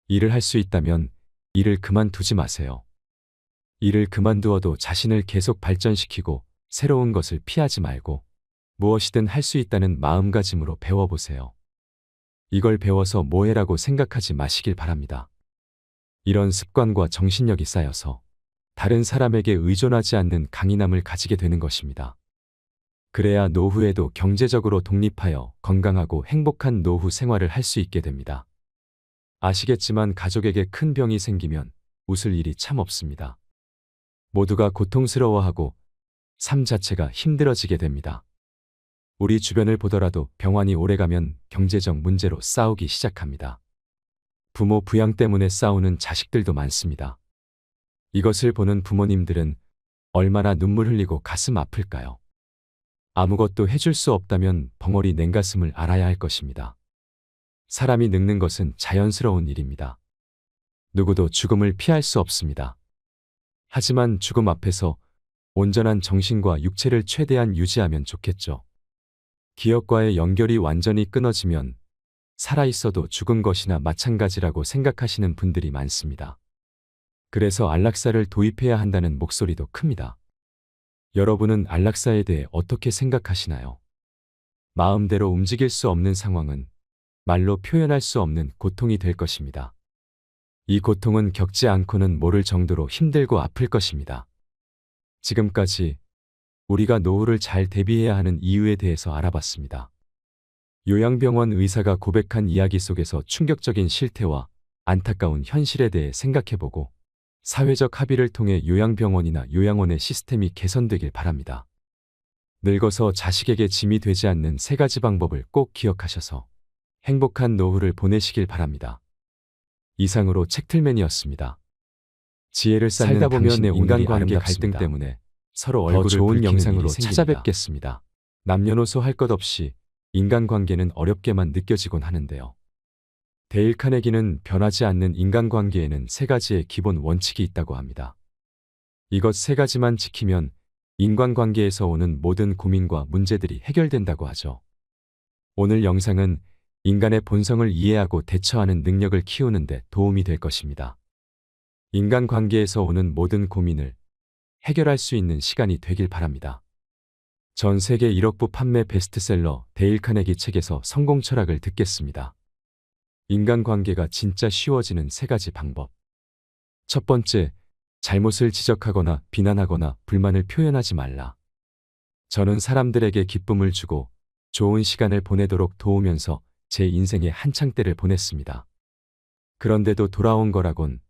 일을 할 수 있다면 일을 그만두지 마세요. 일을 그만두어도 자신을 계속 발전시키고 새로운 것을 피하지 말고 무엇이든 할 수 있다는 마음가짐으로 배워보세요. 이걸 배워서 뭐해라고 생각하지 마시길 바랍니다. 이런 습관과 정신력이 쌓여서 다른 사람에게 의존하지 않는 강인함을 가지게 되는 것입니다. 그래야 노후에도 경제적으로 독립하여 건강하고 행복한 노후 생활을 할 수 있게 됩니다. 아시겠지만 가족에게 큰 병이 생기면 웃을 일이 참 없습니다. 모두가 고통스러워하고 삶 자체가 힘들어지게 됩니다. 우리 주변을 보더라도 병환이 오래가면 경제적 문제로 싸우기 시작합니다. 부모 부양 때문에 싸우는 자식들도 많습니다. 이것을 보는 부모님들은 얼마나 눈물 흘리고 가슴 아플까요? 아무것도 해줄 수 없다면 벙어리 냉가슴을 알아야 할 것입니다. 사람이 늙는 것은 자연스러운 일입니다. 누구도 죽음을 피할 수 없습니다. 하지만 죽음 앞에서 온전한 정신과 육체를 최대한 유지하면 좋겠죠. 기억과의 연결이 완전히 끊어지면 살아있어도 죽은 것이나 마찬가지라고 생각하시는 분들이 많습니다. 그래서 안락사를 도입해야 한다는 목소리도 큽니다. 여러분은 안락사에 대해 어떻게 생각하시나요? 마음대로 움직일 수 없는 상황은 말로 표현할 수 없는 고통이 될 것입니다. 이 고통은 겪지 않고는 모를 정도로 힘들고 아플 것입니다. 지금까지 우리가 노후를 잘 대비해야 하는 이유에 대해서 알아봤습니다. 요양병원 의사가 고백한 이야기 속에서 충격적인 실태와 안타까운 현실에 대해 생각해보고 사회적 합의를 통해 요양병원이나 요양원의 시스템이 개선되길 바랍니다. 늙어서 자식에게 짐이 되지 않는 세 가지 방법을 꼭 기억하셔서 행복한 노후를 보내시길 바랍니다. 이상으로 책틀맨이었습니다. 지혜를 쌓는 살다 보면 인간관계 갈등 때문에 서로 얼굴을 좋은 영상으로 찾아뵙겠습니다. 남녀노소 할 것 없이 인간관계는 어렵게만 느껴지곤 하는데요. 데일 카네기는 변하지 않는 인간관계에는 세 가지의 기본 원칙이 있다고 합니다. 이것 세 가지만 지키면 인간관계에서 오는 모든 고민과 문제들이 해결된다고 하죠. 오늘 영상은 인간의 본성을 이해하고 대처하는 능력을 키우는 데 도움이 될 것입니다. 인간관계에서 오는 모든 고민을 해결할 수 있는 시간이 되길 바랍니다. 전 세계 1억 부 판매 베스트셀러 데일 카네기 책에서 성공 철학을 듣겠습니다. 인간관계가 진짜 쉬워지는 세 가지 방법. 첫 번째, 잘못을 지적하거나 비난하거나 불만을 표현하지 말라. 저는 사람들에게 기쁨을 주고 좋은 시간을 보내도록 도우면서 제 인생의 한창 때를 보냈습니다. 그런데도 돌아온 거라곤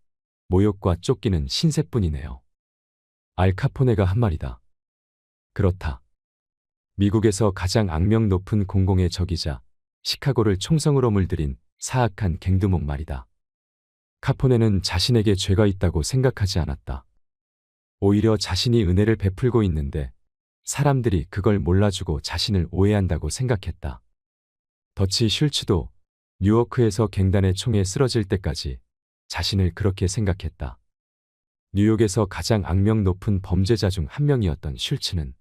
모욕과 쫓기는 신세뿐이네요. 알 카포네가 한 말이다. 그렇다. 미국에서 가장 악명 높은 공공의 적이자 시카고를 총성으로 물들인 사악한 갱두목 말이다. 카포네는 자신에게 죄가 있다고 생각하지 않았다. 오히려 자신이 은혜를 베풀고 있는데 사람들이 그걸 몰라주고 자신을 오해한다고 생각했다. 더치 슐츠도 뉴워크에서 갱단의 총에 쓰러질 때까지 자신을 그렇게 생각했다. 뉴욕에서 가장 악명 높은 범죄자 중 한 명이었던 슐츠는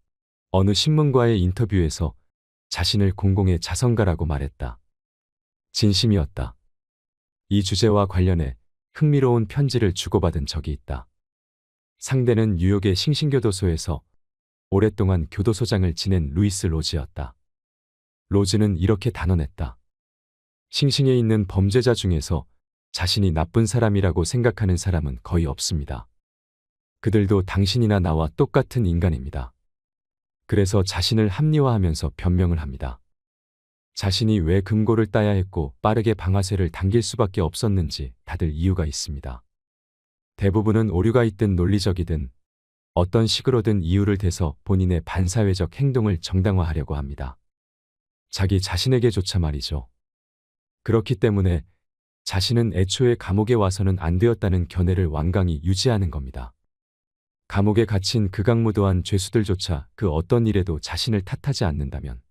어느 신문과의 인터뷰에서 자신을 공공의 자성가라고 말했다. 진심이었다. 이 주제와 관련해 흥미로운 편지를 주고받은 적이 있다. 상대는 뉴욕의 싱싱교도소에서 오랫동안 교도소장을 지낸 루이스 로즈였다. 로즈는 이렇게 단언했다. 싱싱에 있는 범죄자 중에서 자신이 나쁜 사람이라고 생각하는 사람은 거의 없습니다. 그들도 당신이나 나와 똑같은 인간입니다. 그래서 자신을 합리화하면서 변명을 합니다. 자신이 왜 금고를 따야 했고 빠르게 방아쇠를 당길 수밖에 없었는지 다들 이유가 있습니다. 대부분은 오류가 있든 논리적이든 어떤 식으로든 이유를 대서 본인의 반사회적 행동을 정당화하려고 합니다. 자기 자신에게조차 말이죠. 그렇기 때문에 자신은 애초에 감옥에 와서는 안 되었다는 견해를 완강히 유지하는 겁니다. 감옥에 갇힌 극악무도한 죄수들조차 그 어떤 일에도 자신을 탓하지 않는다면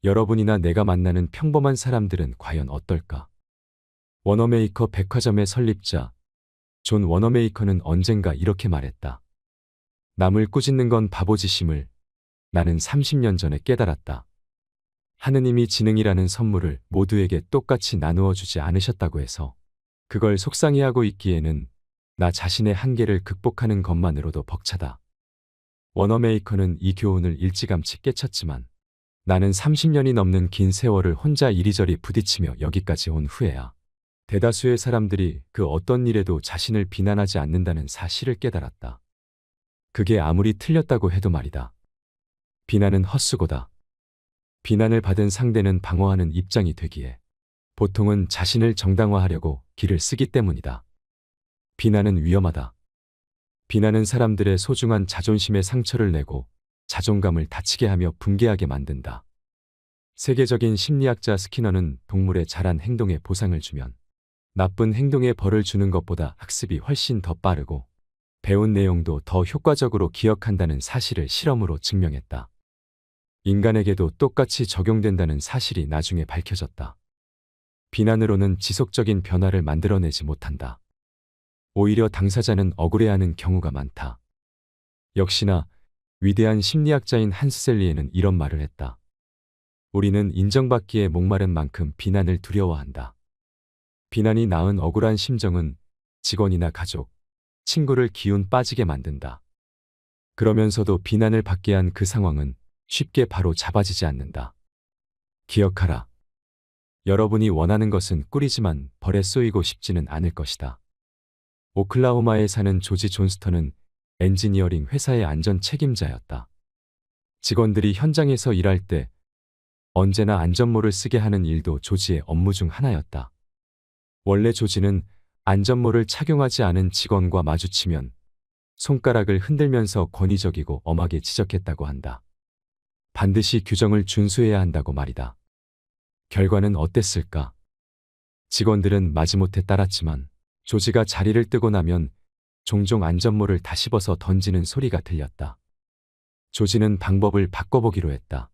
여러분이나 내가 만나는 평범한 사람들은 과연 어떨까? 워너메이커 백화점의 설립자 존 워너메이커는 언젠가 이렇게 말했다. 남을 꾸짖는 건 바보짓임을 나는 30년 전에 깨달았다. 하느님이 지능이라는 선물을 모두에게 똑같이 나누어 주지 않으셨다고 해서 그걸 속상해하고 있기에는 나 자신의 한계를 극복하는 것만으로도 벅차다. 워너메이커는 이 교훈을 일찌감치 깨쳤지만 나는 30년이 넘는 긴 세월을 혼자 이리저리 부딪히며 여기까지 온 후에야 대다수의 사람들이 그 어떤 일에도 자신을 비난하지 않는다는 사실을 깨달았다. 그게 아무리 틀렸다고 해도 말이다. 비난은 헛수고다. 비난을 받은 상대는 방어하는 입장이 되기에 보통은 자신을 정당화하려고 길을 쓰기 때문이다. 비난은 위험하다. 비난은 사람들의 소중한 자존심에 상처를 내고 자존감을 다치게 하며 붕괴하게 만든다. 세계적인 심리학자 스키너는 동물의 잘한 행동에 보상을 주면 나쁜 행동에 벌을 주는 것보다 학습이 훨씬 더 빠르고 배운 내용도 더 효과적으로 기억한다는 사실을 실험으로 증명했다. 인간에게도 똑같이 적용된다는 사실이 나중에 밝혀졌다. 비난으로는 지속적인 변화를 만들어내지 못한다. 오히려 당사자는 억울해하는 경우가 많다. 역시나 위대한 심리학자인 한스 셀리에는 이런 말을 했다. 우리는 인정받기에 목마른 만큼 비난을 두려워한다. 비난이 낳은 억울한 심정은 직원이나 가족, 친구를 기운 빠지게 만든다. 그러면서도 비난을 받게 한 그 상황은 쉽게 바로 잡아지지 않는다. 기억하라. 여러분이 원하는 것은 꿀이지만 벌에 쏘이고 싶지는 않을 것이다. 오클라호마에 사는 조지 존스턴은 엔지니어링 회사의 안전 책임자였다. 직원들이 현장에서 일할 때 언제나 안전모를 쓰게 하는 일도 조지의 업무 중 하나였다. 원래 조지는 안전모를 착용하지 않은 직원과 마주치면 손가락을 흔들면서 권위적이고 엄하게 지적했다고 한다. 반드시 규정을 준수해야 한다고 말이다. 결과는 어땠을까? 직원들은 마지못해 따랐지만 조지가 자리를 뜨고 나면 종종 안전모를 다시 벗어 던지는 소리가 들렸다. 조지는 방법을 바꿔보기로 했다.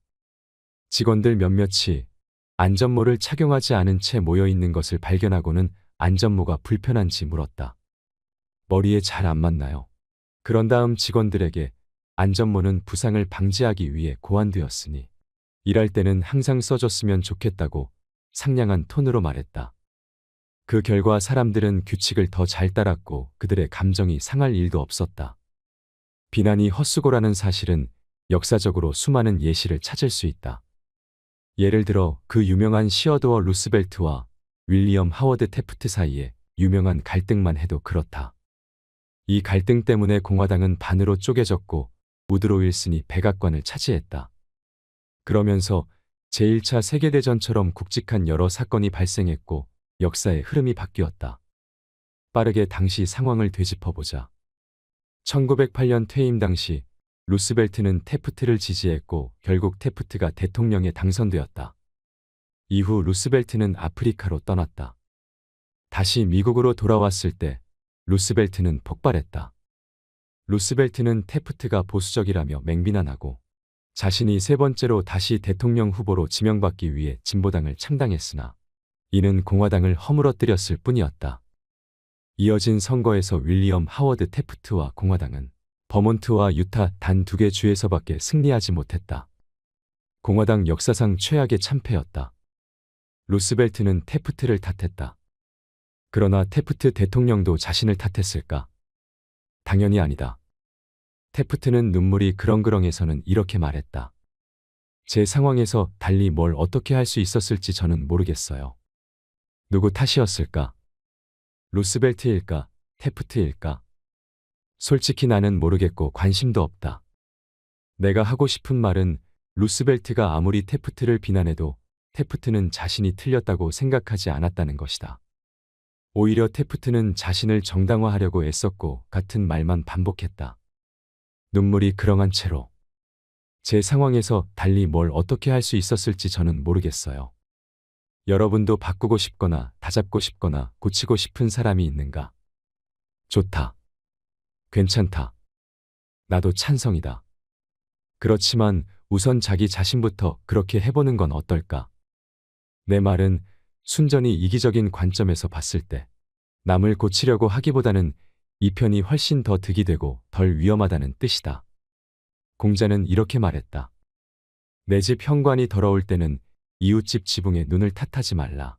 직원들 몇몇이 안전모를 착용하지 않은 채 모여있는 것을 발견하고는 안전모가 불편한지 물었다. 머리에 잘 안 맞나요? 그런 다음 직원들에게 안전모는 부상을 방지하기 위해 고안되었으니 일할 때는 항상 써줬으면 좋겠다고 상냥한 톤으로 말했다. 그 결과 사람들은 규칙을 더 잘 따랐고 그들의 감정이 상할 일도 없었다. 비난이 헛수고라는 사실은 역사적으로 수많은 예시를 찾을 수 있다. 예를 들어 그 유명한 시어도어 루스벨트와 윌리엄 하워드 태프트 사이의 유명한 갈등만 해도 그렇다. 이 갈등 때문에 공화당은 반으로 쪼개졌고 우드로 윌슨이 백악관을 차지했다. 그러면서 제1차 세계대전처럼 굵직한 여러 사건이 발생했고 역사의 흐름이 바뀌었다. 빠르게 당시 상황을 되짚어보자. 1908년 퇴임 당시 루스벨트는 태프트를 지지했고 결국 태프트가 대통령에 당선되었다. 이후 루스벨트는 아프리카로 떠났다. 다시 미국으로 돌아왔을 때 루스벨트는 폭발했다. 루스벨트는 태프트가 보수적이라며 맹비난하고 자신이 세 번째로 다시 대통령 후보로 지명받기 위해 진보당을 창당했으나 이는 공화당을 허물어뜨렸을 뿐이었다. 이어진 선거에서 윌리엄 하워드 태프트와 공화당은 버몬트와 유타 단 2개 주에서밖에 승리하지 못했다. 공화당 역사상 최악의 참패였다. 루스벨트는 태프트를 탓했다. 그러나 태프트 대통령도 자신을 탓했을까? 당연히 아니다. 태프트는 눈물이 그렁그렁해서는 이렇게 말했다. 제 상황에서 달리 뭘 어떻게 할 수 있었을지 저는 모르겠어요. 누구 탓이었을까? 루스벨트일까? 태프트일까? 솔직히 나는 모르겠고 관심도 없다. 내가 하고 싶은 말은 루스벨트가 아무리 태프트를 비난해도 태프트는 자신이 틀렸다고 생각하지 않았다는 것이다. 오히려 태프트는 자신을 정당화하려고 애썼고 같은 말만 반복했다. 눈물이 그렁한 채로 제 상황에서 달리 뭘 어떻게 할 수 있었을지 저는 모르겠어요. 여러분도 바꾸고 싶거나 다잡고 싶거나 고치고 싶은 사람이 있는가? 좋다. 괜찮다. 나도 찬성이다. 그렇지만 우선 자기 자신부터 그렇게 해보는 건 어떨까? 내 말은 순전히 이기적인 관점에서 봤을 때 남을 고치려고 하기보다는 이 편이 훨씬 더 득이 되고 덜 위험하다는 뜻이다. 공자는 이렇게 말했다. 내 집 현관이 더러울 때는 이웃집 지붕에 눈을 탓하지 말라.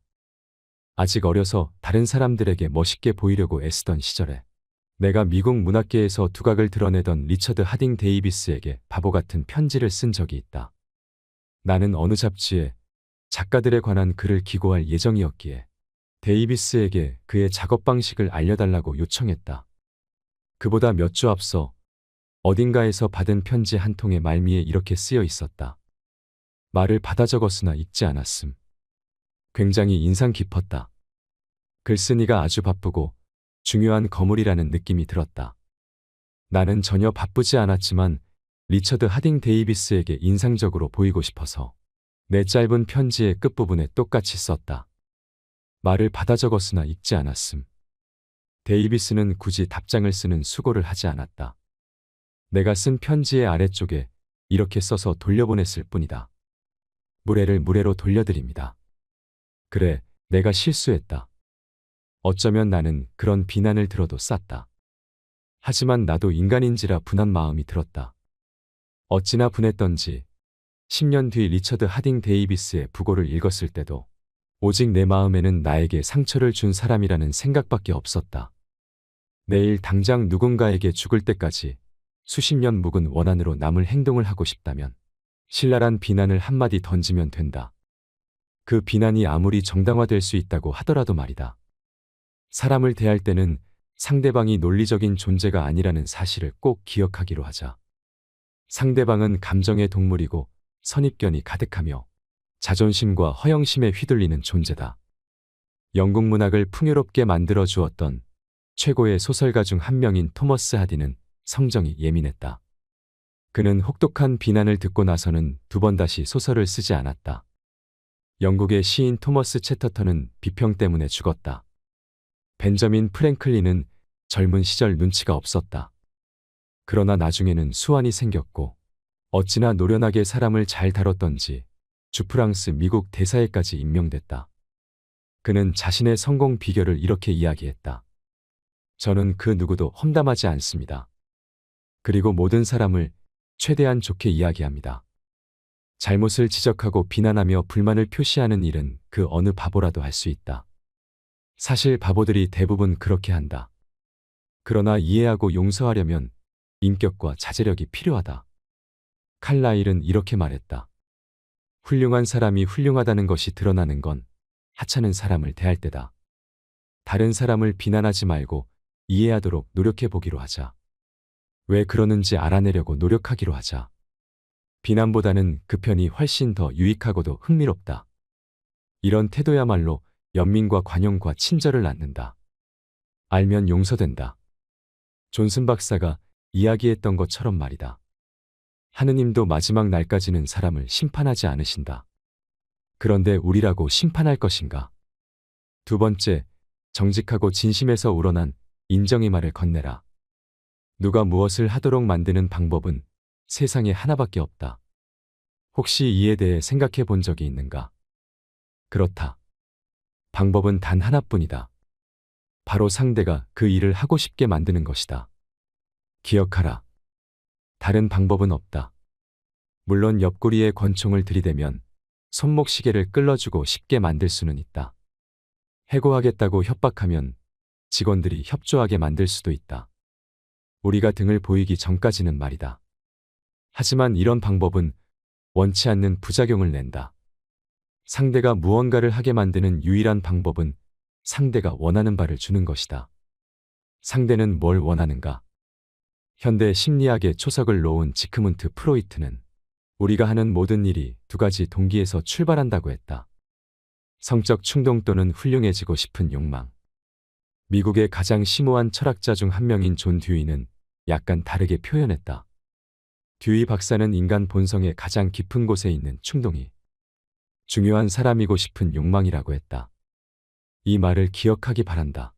아직 어려서 다른 사람들에게 멋있게 보이려고 애쓰던 시절에 내가 미국 문학계에서 두각을 드러내던 리처드 하딩 데이비스에게 바보 같은 편지를 쓴 적이 있다. 나는 어느 잡지에 작가들에 관한 글을 기고할 예정이었기에 데이비스에게 그의 작업 방식을 알려달라고 요청했다. 그보다 몇 주 앞서 어딘가에서 받은 편지 한 통의 말미에 이렇게 쓰여 있었다. 말을 받아 적었으나 읽지 않았음. 굉장히 인상 깊었다. 글쓴이가 아주 바쁘고 중요한 거물이라는 느낌이 들었다. 나는 전혀 바쁘지 않았지만 리처드 하딩 데이비스에게 인상적으로 보이고 싶어서 내 짧은 편지의 끝부분에 똑같이 썼다. 말을 받아 적었으나 읽지 않았음. 데이비스는 굳이 답장을 쓰는 수고를 하지 않았다. 내가 쓴 편지의 아래쪽에 이렇게 써서 돌려보냈을 뿐이다. 무례를 무례로 돌려드립니다. 그래, 내가 실수했다. 어쩌면 나는 그런 비난을 들어도 쌌다. 하지만 나도 인간인지라 분한 마음이 들었다. 어찌나 분했던지 10년 뒤 리처드 하딩 데이비스의 부고를 읽었을 때도 오직 내 마음에는 나에게 상처를 준 사람이라는 생각밖에 없었다. 내일 당장 누군가에게 죽을 때까지 수십 년 묵은 원한으로 남을 행동을 하고 싶다면 신랄한 비난을 한마디 던지면 된다. 그 비난이 아무리 정당화될 수 있다고 하더라도 말이다. 사람을 대할 때는 상대방이 논리적인 존재가 아니라는 사실을 꼭 기억하기로 하자. 상대방은 감정의 동물이고 선입견이 가득하며 자존심과 허영심에 휘둘리는 존재다. 영국 문학을 풍요롭게 만들어 주었던 최고의 소설가 중 한 명인 토머스 하디는 성정이 예민했다. 그는 혹독한 비난을 듣고 나서는 2번 다시 소설을 쓰지 않았다. 영국의 시인 토머스 채터턴은 비평 때문에 죽었다. 벤저민 프랭클린은 젊은 시절 눈치가 없었다. 그러나 나중에는 수완이 생겼고 어찌나 노련하게 사람을 잘 다뤘던지 주프랑스 미국 대사에까지 임명됐다. 그는 자신의 성공 비결을 이렇게 이야기했다. 저는 그 누구도 험담하지 않습니다. 그리고 모든 사람을 최대한 좋게 이야기합니다. 잘못을 지적하고 비난하며 불만을 표시하는 일은 그 어느 바보라도 할 수 있다. 사실 바보들이 대부분 그렇게 한다. 그러나 이해하고 용서하려면 인격과 자제력이 필요하다. 칼라일은 이렇게 말했다. 훌륭한 사람이 훌륭하다는 것이 드러나는 건 하찮은 사람을 대할 때다. 다른 사람을 비난하지 말고 이해하도록 노력해 보기로 하자. 왜 그러는지 알아내려고 노력하기로 하자. 비난보다는 그 편이 훨씬 더 유익하고도 흥미롭다. 이런 태도야말로 연민과 관용과 친절을 낳는다. 알면 용서된다. 존슨 박사가 이야기했던 것처럼 말이다. 하느님도 마지막 날까지는 사람을 심판하지 않으신다. 그런데 우리라고 심판할 것인가? 2번째, 정직하고 진심에서 우러난 인정의 말을 건네라. 누가 무엇을 하도록 만드는 방법은 세상에 하나밖에 없다. 혹시 이에 대해 생각해 본 적이 있는가? 그렇다. 방법은 단 하나뿐이다. 바로 상대가 그 일을 하고 싶게 만드는 것이다. 기억하라. 다른 방법은 없다. 물론 옆구리에 권총을 들이대면 손목시계를 끌어주고 쉽게 만들 수는 있다. 해고하겠다고 협박하면 직원들이 협조하게 만들 수도 있다. 우리가 등을 보이기 전까지는 말이다. 하지만 이런 방법은 원치 않는 부작용을 낸다. 상대가 무언가를 하게 만드는 유일한 방법은 상대가 원하는 바를 주는 것이다. 상대는 뭘 원하는가? 현대 심리학의 초석을 놓은 지크문트 프로이트는 우리가 하는 모든 일이 두 가지 동기에서 출발한다고 했다. 성적 충동 또는 훌륭해지고 싶은 욕망. 미국의 가장 심오한 철학자 중 한 명인 존 듀이는 약간 다르게 표현했다. 듀이 박사는 인간 본성의 가장 깊은 곳에 있는 충동이 중요한 사람이고 싶은 욕망이라고 했다. 이 말을 기억하기 바란다.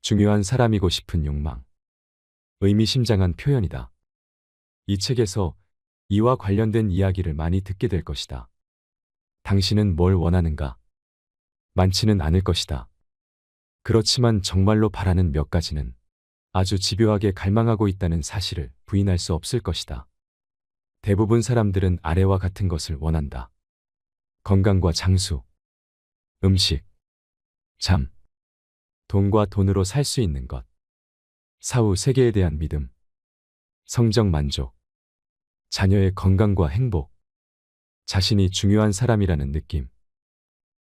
중요한 사람이고 싶은 욕망. 의미심장한 표현이다. 이 책에서 이와 관련된 이야기를 많이 듣게 될 것이다. 당신은 뭘 원하는가? 많지는 않을 것이다. 그렇지만 정말로 바라는 몇 가지는 아주 집요하게 갈망하고 있다는 사실을 부인할 수 없을 것이다. 대부분 사람들은 아래와 같은 것을 원한다. 건강과 장수, 음식, 잠, 돈과 돈으로 살 수 있는 것, 사후 세계에 대한 믿음, 성적 만족, 자녀의 건강과 행복, 자신이 중요한 사람이라는 느낌.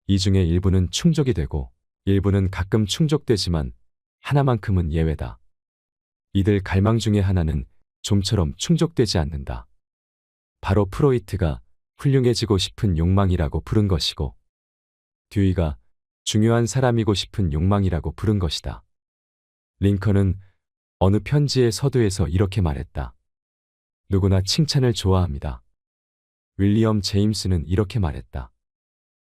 이 중에 일부는 충족이 되고 일부는 가끔 충족되지만 하나만큼은 예외다. 이들 갈망 중에 하나는 좀처럼 충족되지 않는다. 바로 프로이트가 훌륭해지고 싶은 욕망이라고 부른 것이고 듀이가 중요한 사람이고 싶은 욕망이라고 부른 것이다. 링컨은 어느 편지의 서두에서 이렇게 말했다. 누구나 칭찬을 좋아합니다. 윌리엄 제임스는 이렇게 말했다.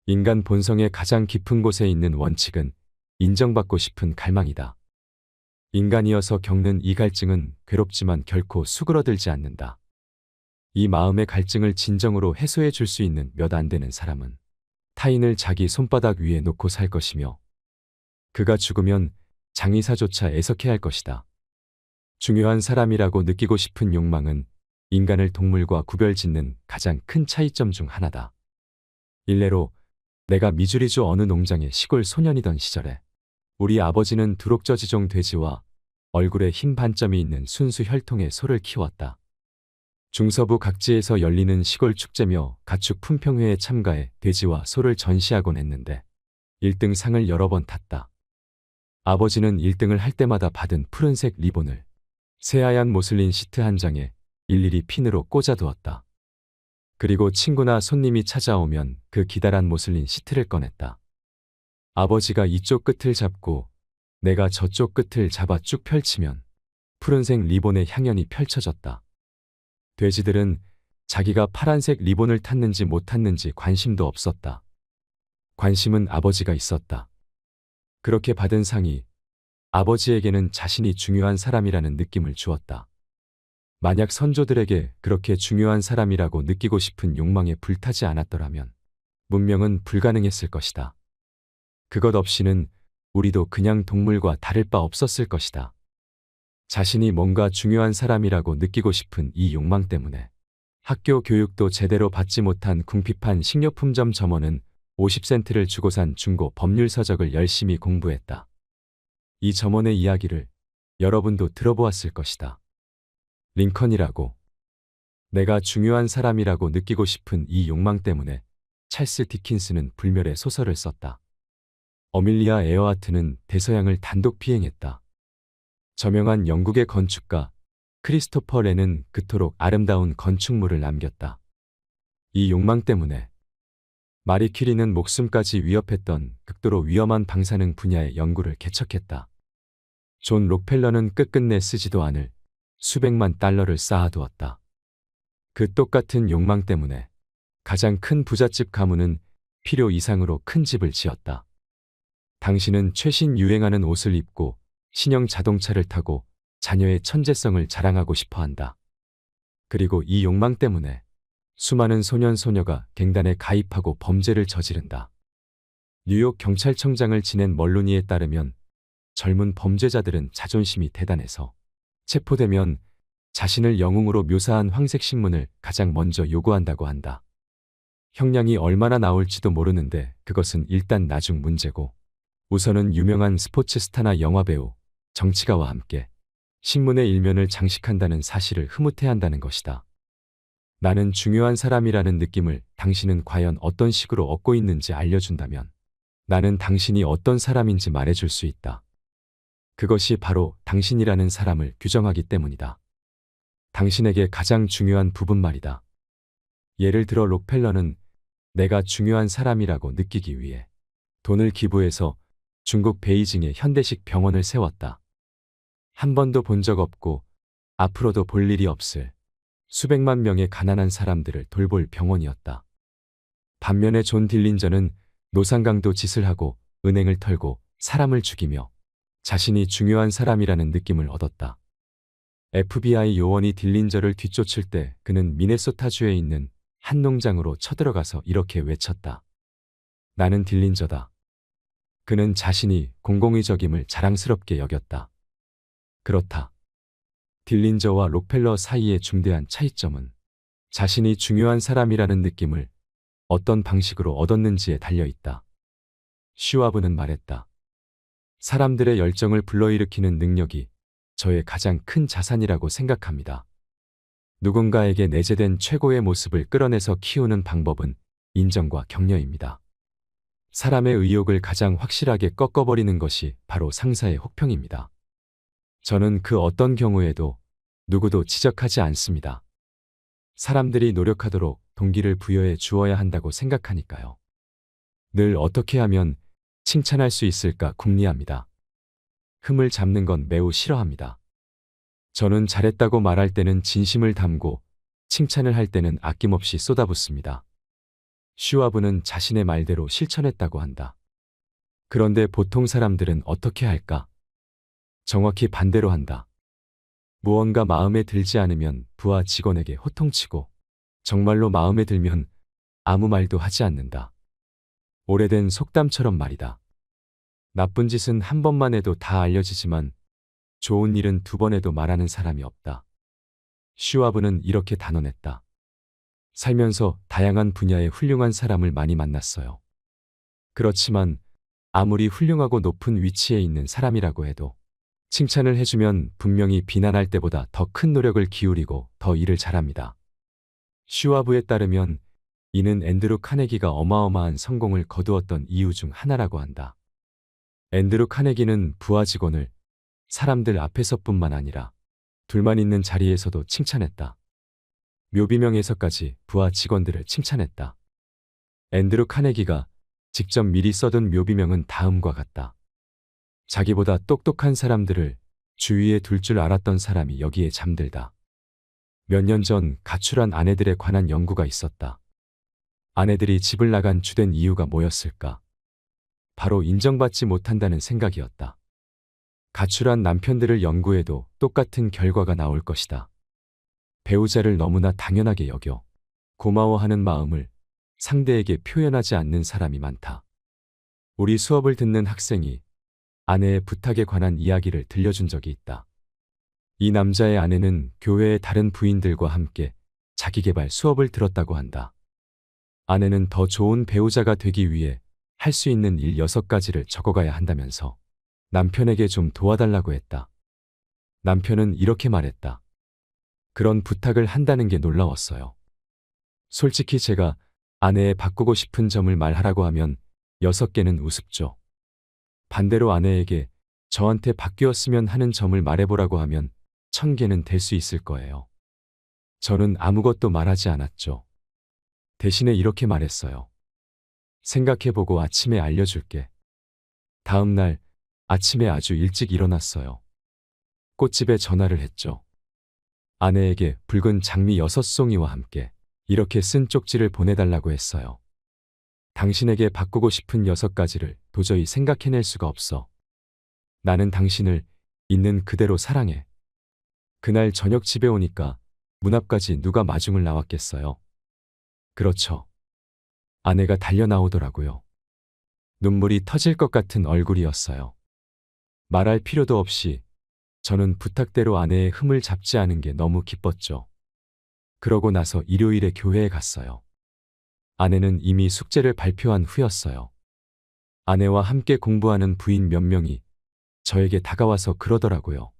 인간 본성의 가장 깊은 곳에 있는 원칙은 인정받고 싶은 갈망이다. 인간이어서 겪는 이 갈증은 괴롭지만 결코 수그러들지 않는다. 이 마음의 갈증을 진정으로 해소해 줄 수 있는 몇 안 되는 사람은 타인을 자기 손바닥 위에 놓고 살 것이며 그가 죽으면 장의사조차 애석해할 것이다. 중요한 사람이라고 느끼고 싶은 욕망은 인간을 동물과 구별짓는 가장 큰 차이점 중 하나다. 일례로 내가 미주리주 어느 농장의 시골 소년이던 시절에 우리 아버지는 두록저지종 돼지와 얼굴에 흰 반점이 있는 순수 혈통의 소를 키웠다. 중서부 각지에서 열리는 시골 축제며 가축 품평회에 참가해 돼지와 소를 전시하곤 했는데 1등 상을 여러 번 탔다. 아버지는 1등을 할 때마다 받은 푸른색 리본을 새하얀 모슬린 시트 한 장에 일일이 핀으로 꽂아두었다. 그리고 친구나 손님이 찾아오면 그 기다란 모슬린 시트를 꺼냈다. 아버지가 이쪽 끝을 잡고 내가 저쪽 끝을 잡아 쭉 펼치면 푸른색 리본의 향연이 펼쳐졌다. 돼지들은 자기가 파란색 리본을 탔는지 못 탔는지 관심도 없었다. 관심은 아버지가 있었다. 그렇게 받은 상이 아버지에게는 자신이 중요한 사람이라는 느낌을 주었다. 만약 선조들에게 그렇게 중요한 사람이라고 느끼고 싶은 욕망에 불타지 않았더라면 문명은 불가능했을 것이다. 그것 없이는 우리도 그냥 동물과 다를 바 없었을 것이다. 자신이 뭔가 중요한 사람이라고 느끼고 싶은 이 욕망 때문에 학교 교육도 제대로 받지 못한 궁핍한 식료품점 점원은 50센트를 주고 산 중고 법률 서적을 열심히 공부했다. 이 점원의 이야기를 여러분도 들어보았을 것이다. 링컨이라고. 내가 중요한 사람이라고 느끼고 싶은 이 욕망 때문에 찰스 디킨스는 불멸의 소설을 썼다. 어밀리아 에어하트는 대서양을 단독 비행했다. 저명한 영국의 건축가 크리스토퍼 렌은 그토록 아름다운 건축물을 남겼다. 이 욕망 때문에 마리 퀴리는 목숨까지 위협했던 극도로 위험한 방사능 분야의 연구를 개척했다. 존 록펠러는 끝끝내 쓰지도 않을 수백만 달러를 쌓아두었다. 그 똑같은 욕망 때문에 가장 큰 부잣집 가문은 필요 이상으로 큰 집을 지었다. 당신은 최신 유행하는 옷을 입고 신형 자동차를 타고 자녀의 천재성을 자랑하고 싶어 한다. 그리고 이 욕망 때문에 수많은 소년 소녀가 갱단에 가입하고 범죄를 저지른다. 뉴욕 경찰청장을 지낸 멀로니에 따르면 젊은 범죄자들은 자존심이 대단해서 체포되면 자신을 영웅으로 묘사한 황색 신문을 가장 먼저 요구한다고 한다. 형량이 얼마나 나올지도 모르는데 그것은 일단 나중 문제고, 우선은 유명한 스포츠 스타나 영화배우, 정치가와 함께 신문의 일면을 장식한다는 사실을 흐뭇해한다는 것이다. 나는 중요한 사람이라는 느낌을 당신은 과연 어떤 식으로 얻고 있는지 알려준다면 나는 당신이 어떤 사람인지 말해줄 수 있다. 그것이 바로 당신이라는 사람을 규정하기 때문이다. 당신에게 가장 중요한 부분 말이다. 예를 들어 록펠러는 내가 중요한 사람이라고 느끼기 위해 돈을 기부해서 중국 베이징에 현대식 병원을 세웠다. 한 번도 본 적 없고 앞으로도 볼 일이 없을 수백만 명의 가난한 사람들을 돌볼 병원이었다. 반면에 존 딜린저는 노상강도 짓을 하고 은행을 털고 사람을 죽이며 자신이 중요한 사람이라는 느낌을 얻었다. FBI 요원이 딜린저를 뒤쫓을 때 그는 미네소타주에 있는 한 농장으로 쳐들어가서 이렇게 외쳤다. 나는 딜린저다. 그는 자신이 공공의적임을 자랑스럽게 여겼다. 그렇다. 딜린저와 록펠러 사이의 중대한 차이점은 자신이 중요한 사람이라는 느낌을 어떤 방식으로 얻었는지에 달려있다. 슈와브는 말했다. 사람들의 열정을 불러일으키는 능력이 저의 가장 큰 자산이라고 생각합니다. 누군가에게 내재된 최고의 모습을 끌어내서 키우는 방법은 인정과 격려입니다. 사람의 의욕을 가장 확실하게 꺾어버리는 것이 바로 상사의 혹평입니다. 저는 그 어떤 경우에도 누구도 지적하지 않습니다. 사람들이 노력하도록 동기를 부여해 주어야 한다고 생각하니까요. 늘 어떻게 하면 칭찬할 수 있을까 궁리합니다. 흠을 잡는 건 매우 싫어합니다. 저는 잘했다고 말할 때는 진심을 담고 칭찬을 할 때는 아낌없이 쏟아붓습니다. 슈와브는 자신의 말대로 실천했다고 한다. 그런데 보통 사람들은 어떻게 할까? 정확히 반대로 한다. 무언가 마음에 들지 않으면 부하 직원에게 호통치고 정말로 마음에 들면 아무 말도 하지 않는다. 오래된 속담처럼 말이다. 나쁜 짓은 한 번만 해도 다 알려지지만 좋은 일은 두 번 해도 말하는 사람이 없다. 슈와브는 이렇게 단언했다. 살면서 다양한 분야의 훌륭한 사람을 많이 만났어요. 그렇지만 아무리 훌륭하고 높은 위치에 있는 사람이라고 해도 칭찬을 해주면 분명히 비난할 때보다 더 큰 노력을 기울이고 더 일을 잘합니다. 슈와브에 따르면 이는 앤드루 카네기가 어마어마한 성공을 거두었던 이유 중 하나라고 한다. 앤드루 카네기는 부하 직원을 사람들 앞에서뿐만 아니라 둘만 있는 자리에서도 칭찬했다. 묘비명에서까지 부하 직원들을 칭찬했다. 앤드루 카네기가 직접 미리 써둔 묘비명은 다음과 같다. 자기보다 똑똑한 사람들을 주위에 둘 줄 알았던 사람이 여기에 잠들다. 몇 년 전 가출한 아내들에 관한 연구가 있었다. 아내들이 집을 나간 주된 이유가 뭐였을까? 바로 인정받지 못한다는 생각이었다. 가출한 남편들을 연구해도 똑같은 결과가 나올 것이다. 배우자를 너무나 당연하게 여겨 고마워하는 마음을 상대에게 표현하지 않는 사람이 많다. 우리 수업을 듣는 학생이 아내의 부탁에 관한 이야기를 들려준 적이 있다. 이 남자의 아내는 교회의 다른 부인들과 함께 자기계발 수업을 들었다고 한다. 아내는 더 좋은 배우자가 되기 위해 할 수 있는 일 6가지를 적어가야 한다면서 남편에게 좀 도와달라고 했다. 남편은 이렇게 말했다. 그런 부탁을 한다는 게 놀라웠어요. 솔직히 제가 아내의 바꾸고 싶은 점을 말하라고 하면 6개는 우습죠. 반대로 아내에게 저한테 바뀌었으면 하는 점을 말해보라고 하면 1000개는 될 수 있을 거예요. 저는 아무것도 말하지 않았죠. 대신에 이렇게 말했어요. 생각해보고 아침에 알려줄게. 다음 날 아침에 아주 일찍 일어났어요. 꽃집에 전화를 했죠. 아내에게 붉은 장미 6송이와 함께 이렇게 쓴 쪽지를 보내달라고 했어요. 당신에게 바꾸고 싶은 6가지를 도저히 생각해낼 수가 없어. 나는 당신을 있는 그대로 사랑해. 그날 저녁 집에 오니까 문 앞까지 누가 마중을 나왔겠어요. 그렇죠. 아내가 달려나오더라고요. 눈물이 터질 것 같은 얼굴이었어요. 말할 필요도 없이 저는 부탁대로 아내의 흠을 잡지 않은 게 너무 기뻤죠. 그러고 나서 일요일에 교회에 갔어요. 아내는 이미 숙제를 발표한 후였어요. 아내와 함께 공부하는 부인 몇 명이 저에게 다가와서 그러더라고요.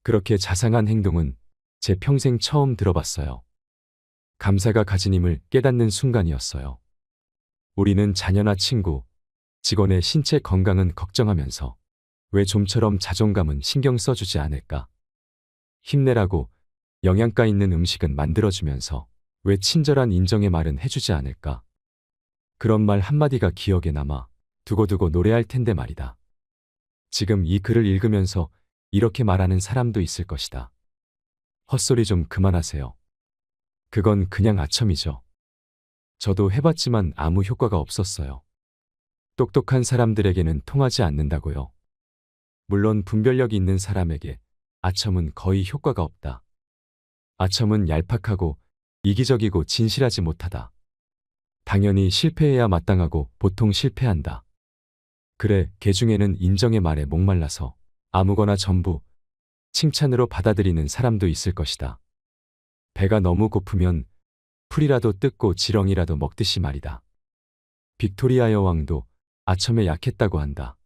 그렇게 자상한 행동은 제 평생 처음 들어봤어요. 감사가 가진 힘을 깨닫는 순간이었어요. 우리는 자녀나 친구, 직원의 신체 건강은 걱정하면서 왜 좀처럼 자존감은 신경 써주지 않을까? 힘내라고 영양가 있는 음식은 만들어주면서 왜 친절한 인정의 말은 해주지 않을까? 그런 말 한마디가 기억에 남아 두고두고 노래할 텐데 말이다. 지금 이 글을 읽으면서 이렇게 말하는 사람도 있을 것이다. 헛소리 좀 그만하세요. 그건 그냥 아첨이죠. 저도 해봤지만 아무 효과가 없었어요. 똑똑한 사람들에게는 통하지 않는다고요. 물론 분별력이 있는 사람에게 아첨은 거의 효과가 없다. 아첨은 얄팍하고 이기적이고 진실하지 못하다. 당연히 실패해야 마땅하고 보통 실패한다. 그래, 개 중에는 인정의 말에 목말라서 아무거나 전부 칭찬으로 받아들이는 사람도 있을 것이다. 배가 너무 고프면 풀이라도 뜯고 지렁이라도 먹듯이 말이다. 빅토리아 여왕도 아첨에 약했다고 한다.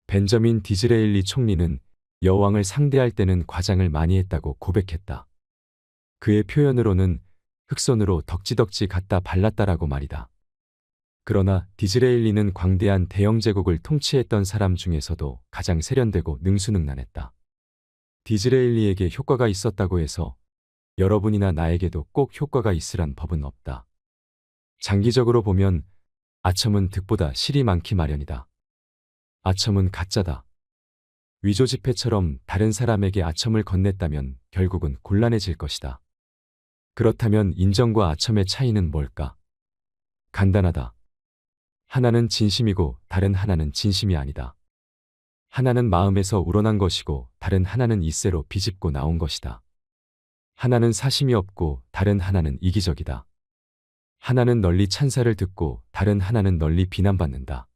벤저민 디즈레일리 총리는 여왕을 상대할 때는 과장을 많이 했다고 고백했다. 그의 표현으로는 흑손으로 덕지덕지 갖다 발랐다라고 말이다. 그러나 디즈레일리는 광대한 대영 제국을 통치했던 사람 중에서도 가장 세련되고 능수능란했다. 디즈레일리에게 효과가 있었다고 해서 여러분이나 나에게도 꼭 효과가 있으란 법은 없다. 장기적으로 보면 아첨은 득보다 실이 많기 마련이다. 아첨은 가짜다. 위조지폐처럼 다른 사람에게 아첨을 건넸다면 결국은 곤란해질 것이다. 그렇다면 인정과 아첨의 차이는 뭘까? 간단하다. 하나는 진심이고 다른 하나는 진심이 아니다. 하나는 마음에서 우러난 것이고 다른 하나는 이세로 비집고 나온 것이다. 하나는 사심이 없고 다른 하나는 이기적이다. 하나는 널리 찬사를 듣고 다른 하나는 널리 비난받는다.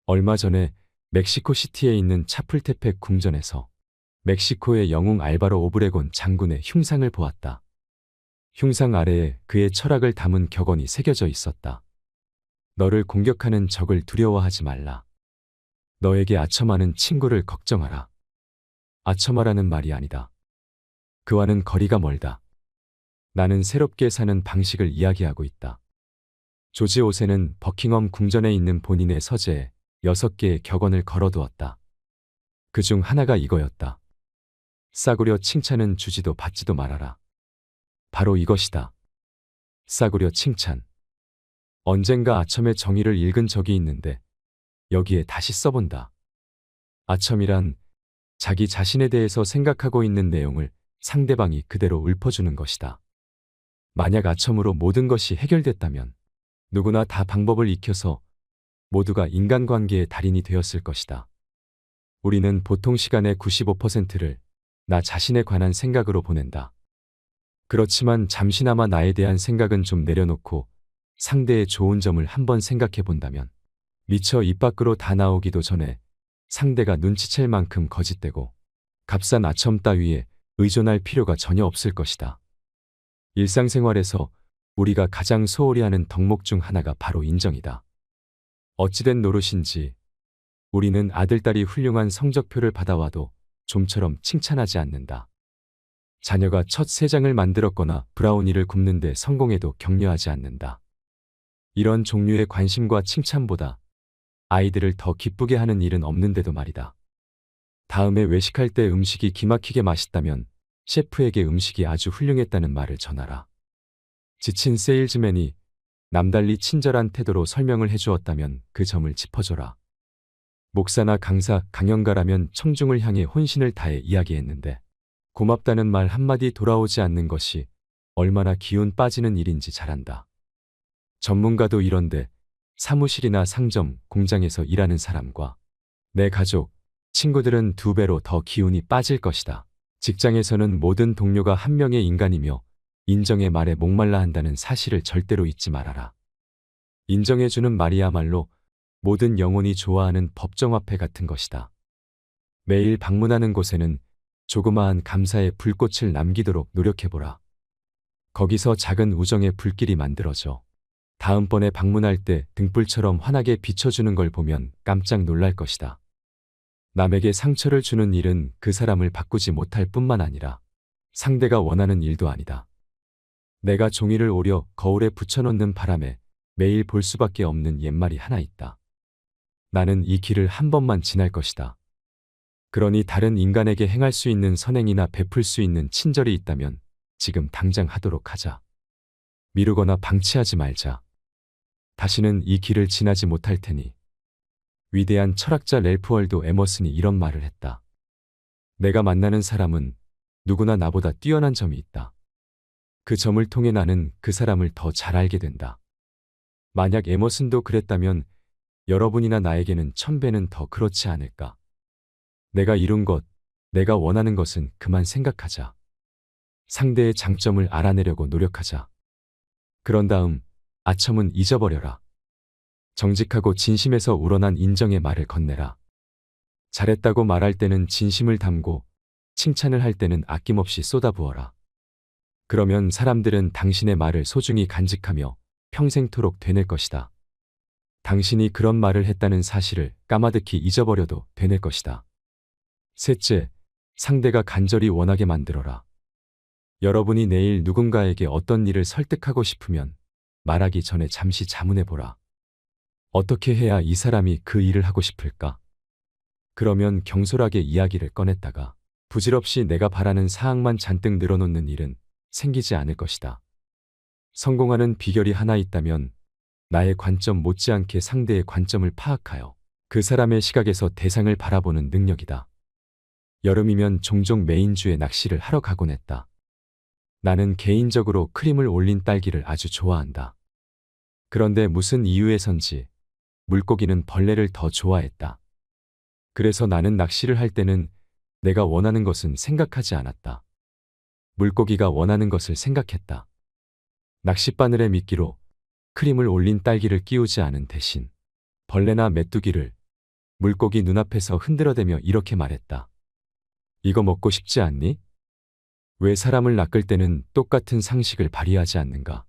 얼마 전에 멕시코시티에 있는 차풀테펙 궁전에서 멕시코의 영웅 알바로 오브레곤 장군의 흉상을 보았다. 흉상 아래에 그의 철학을 담은 격언이 새겨져 있었다. 너를 공격하는 적을 두려워하지 말라. 너에게 아첨하는 친구를 걱정하라. 아첨하라는 말이 아니다. 그와는 거리가 멀다. 나는 새롭게 사는 방식을 이야기하고 있다. 조지 오세는 버킹엄 궁전에 있는 본인의 서재에 6개의 격언을 걸어두었다. 그중 하나가 이거였다. 싸구려 칭찬은 주지도 받지도 말아라. 바로 이것이다. 싸구려 칭찬. 언젠가 아첨의 정의를 읽은 적이 있는데 여기에 다시 써본다. 아첨이란 자기 자신에 대해서 생각하고 있는 내용을 상대방이 그대로 읊어주는 것이다. 만약 아첨으로 모든 것이 해결됐다면 누구나 다 방법을 익혀서 모두가 인간관계의 달인이 되었을 것이다. 우리는 보통 시간의 95%를 나 자신에 관한 생각으로 보낸다. 그렇지만 잠시나마 나에 대한 생각은 좀 내려놓고 상대의 좋은 점을 한번 생각해 본다면 미처 입 밖으로 다 나오기도 전에 상대가 눈치챌 만큼 거짓되고 값싼 아첨 따위에 의존할 필요가 전혀 없을 것이다. 일상생활에서 우리가 가장 소홀히 하는 덕목 중 하나가 바로 인정이다. 어찌된 노릇인지 우리는 아들딸이 훌륭한 성적표를 받아와도 좀처럼 칭찬하지 않는다. 자녀가 첫 새장을 만들었거나 브라우니를 굽는데 성공해도 격려하지 않는다. 이런 종류의 관심과 칭찬보다 아이들을 더 기쁘게 하는 일은 없는데도 말이다. 다음에 외식할 때 음식이 기막히게 맛있다면 셰프에게 음식이 아주 훌륭했다는 말을 전하라. 지친 세일즈맨이 남달리 친절한 태도로 설명을 해주었다면 그 점을 짚어줘라. 목사나 강사, 강연가라면 청중을 향해 혼신을 다해 이야기했는데 고맙다는 말 한마디 돌아오지 않는 것이 얼마나 기운 빠지는 일인지 잘 안다. 전문가도 이런데 사무실이나 상점, 공장에서 일하는 사람과 내 가족, 친구들은 2배로 더 기운이 빠질 것이다. 직장에서는 모든 동료가 한 명의 인간이며 인정의 말에 목말라 한다는 사실을 절대로 잊지 말아라. 인정해주는 말이야말로 모든 영혼이 좋아하는 법정화폐 같은 것이다. 매일 방문하는 곳에는 조그마한 감사의 불꽃을 남기도록 노력해보라. 거기서 작은 우정의 불길이 만들어져. 다음번에 방문할 때 등불처럼 환하게 비춰주는 걸 보면 깜짝 놀랄 것이다. 남에게 상처를 주는 일은 그 사람을 바꾸지 못할 뿐만 아니라 상대가 원하는 일도 아니다. 내가 종이를 오려 거울에 붙여놓는 바람에 매일 볼 수밖에 없는 옛말이 하나 있다. 나는 이 길을 한 번만 지날 것이다. 그러니 다른 인간에게 행할 수 있는 선행이나 베풀 수 있는 친절이 있다면 지금 당장 하도록 하자. 미루거나 방치하지 말자. 다시는 이 길을 지나지 못할 테니. 위대한 철학자 랠프 월도 에머슨이 이런 말을 했다. 내가 만나는 사람은 누구나 나보다 뛰어난 점이 있다. 그 점을 통해 나는 그 사람을 더 잘 알게 된다. 만약 에머슨도 그랬다면 여러분이나 나에게는 1000배는 더 그렇지 않을까. 내가 이룬 것, 내가 원하는 것은 그만 생각하자. 상대의 장점을 알아내려고 노력하자. 그런 다음 아첨은 잊어버려라. 정직하고 진심에서 우러난 인정의 말을 건네라. 잘했다고 말할 때는 진심을 담고 칭찬을 할 때는 아낌없이 쏟아부어라. 그러면 사람들은 당신의 말을 소중히 간직하며 평생토록 되낼 것이다. 당신이 그런 말을 했다는 사실을 까마득히 잊어버려도 되낼 것이다. 셋째, 상대가 간절히 원하게 만들어라. 여러분이 내일 누군가에게 어떤 일을 설득하고 싶으면 말하기 전에 잠시 자문해보라. 어떻게 해야 이 사람이 그 일을 하고 싶을까? 그러면 경솔하게 이야기를 꺼냈다가 부질없이 내가 바라는 사항만 잔뜩 늘어놓는 일은 생기지 않을 것이다. 성공하는 비결이 하나 있다면 나의 관점 못지않게 상대의 관점을 파악하여 그 사람의 시각에서 대상을 바라보는 능력이다. 여름이면 종종 메인주에 낚시를 하러 가곤 했다. 나는 개인적으로 크림을 올린 딸기를 아주 좋아한다. 그런데 무슨 이유에선지 물고기는 벌레를 더 좋아했다. 그래서 나는 낚시를 할 때는 내가 원하는 것은 생각하지 않았다. 물고기가 원하는 것을 생각했다. 낚싯바늘에 미끼로 크림을 올린 딸기를 끼우지 않은 대신 벌레나 메뚜기를 물고기 눈앞에서 흔들어대며 이렇게 말했다. 이거 먹고 싶지 않니? 왜 사람을 낚을 때는 똑같은 상식을 발휘하지 않는가?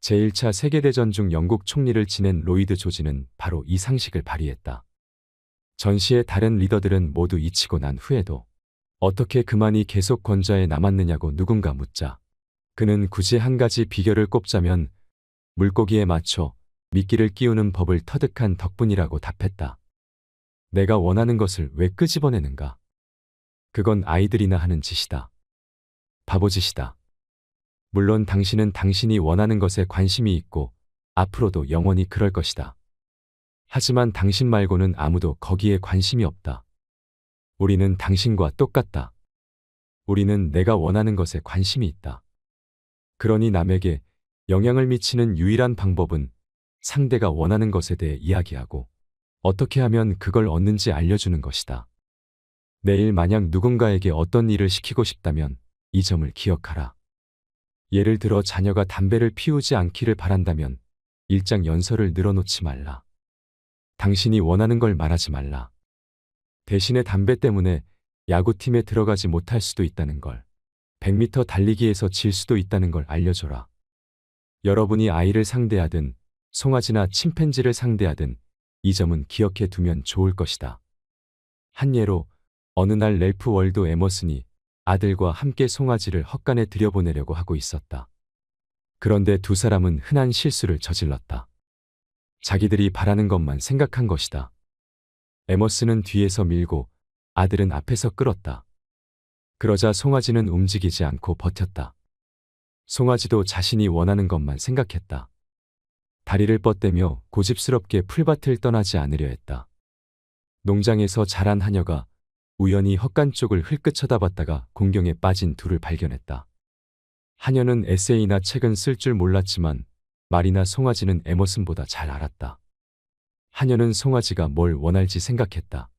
제1차 세계대전 중 영국 총리를 지낸 로이드 조지는 바로 이 상식을 발휘했다. 전시의 다른 리더들은 모두 잊히고 난 후에도 어떻게 그만이 계속 권좌에 남았느냐고 누군가 묻자 그는 굳이 한 가지 비결을 꼽자면 물고기에 맞춰 미끼를 끼우는 법을 터득한 덕분이라고 답했다. 내가 원하는 것을 왜 끄집어내는가? 그건 아이들이나 하는 짓이다. 바보짓이다. 물론 당신은 당신이 원하는 것에 관심이 있고 앞으로도 영원히 그럴 것이다. 하지만 당신 말고는 아무도 거기에 관심이 없다. 우리는 당신과 똑같다. 우리는 내가 원하는 것에 관심이 있다. 그러니 남에게 영향을 미치는 유일한 방법은 상대가 원하는 것에 대해 이야기하고 어떻게 하면 그걸 얻는지 알려주는 것이다. 내일 만약 누군가에게 어떤 일을 시키고 싶다면 이 점을 기억하라. 예를 들어 자녀가 담배를 피우지 않기를 바란다면 일장 연설을 늘어놓지 말라. 당신이 원하는 걸 말하지 말라. 대신에 담배 때문에 야구팀에 들어가지 못할 수도 있다는 걸, 100m 달리기에서 질 수도 있다는 걸 알려줘라. 여러분이 아이를 상대하든 송아지나 침팬지를 상대하든 이 점은 기억해 두면 좋을 것이다. 한 예로 어느 날 랠프 월도 에머슨이 아들과 함께 송아지를 헛간에 들여보내려고 하고 있었다. 그런데 두 사람은 흔한 실수를 저질렀다. 자기들이 바라는 것만 생각한 것이다. 에머슨은 뒤에서 밀고 아들은 앞에서 끌었다. 그러자 송아지는 움직이지 않고 버텼다. 송아지도 자신이 원하는 것만 생각했다. 다리를 뻗대며 고집스럽게 풀밭을 떠나지 않으려 했다. 농장에서 자란 하녀가 우연히 헛간 쪽을 흘끗 쳐다봤다가 공경에 빠진 둘을 발견했다. 하녀는 에세이나 책은 쓸 줄 몰랐지만 말이나 송아지는 에머슨보다 잘 알았다. 하녀는 송아지가 뭘 원할지 생각했다.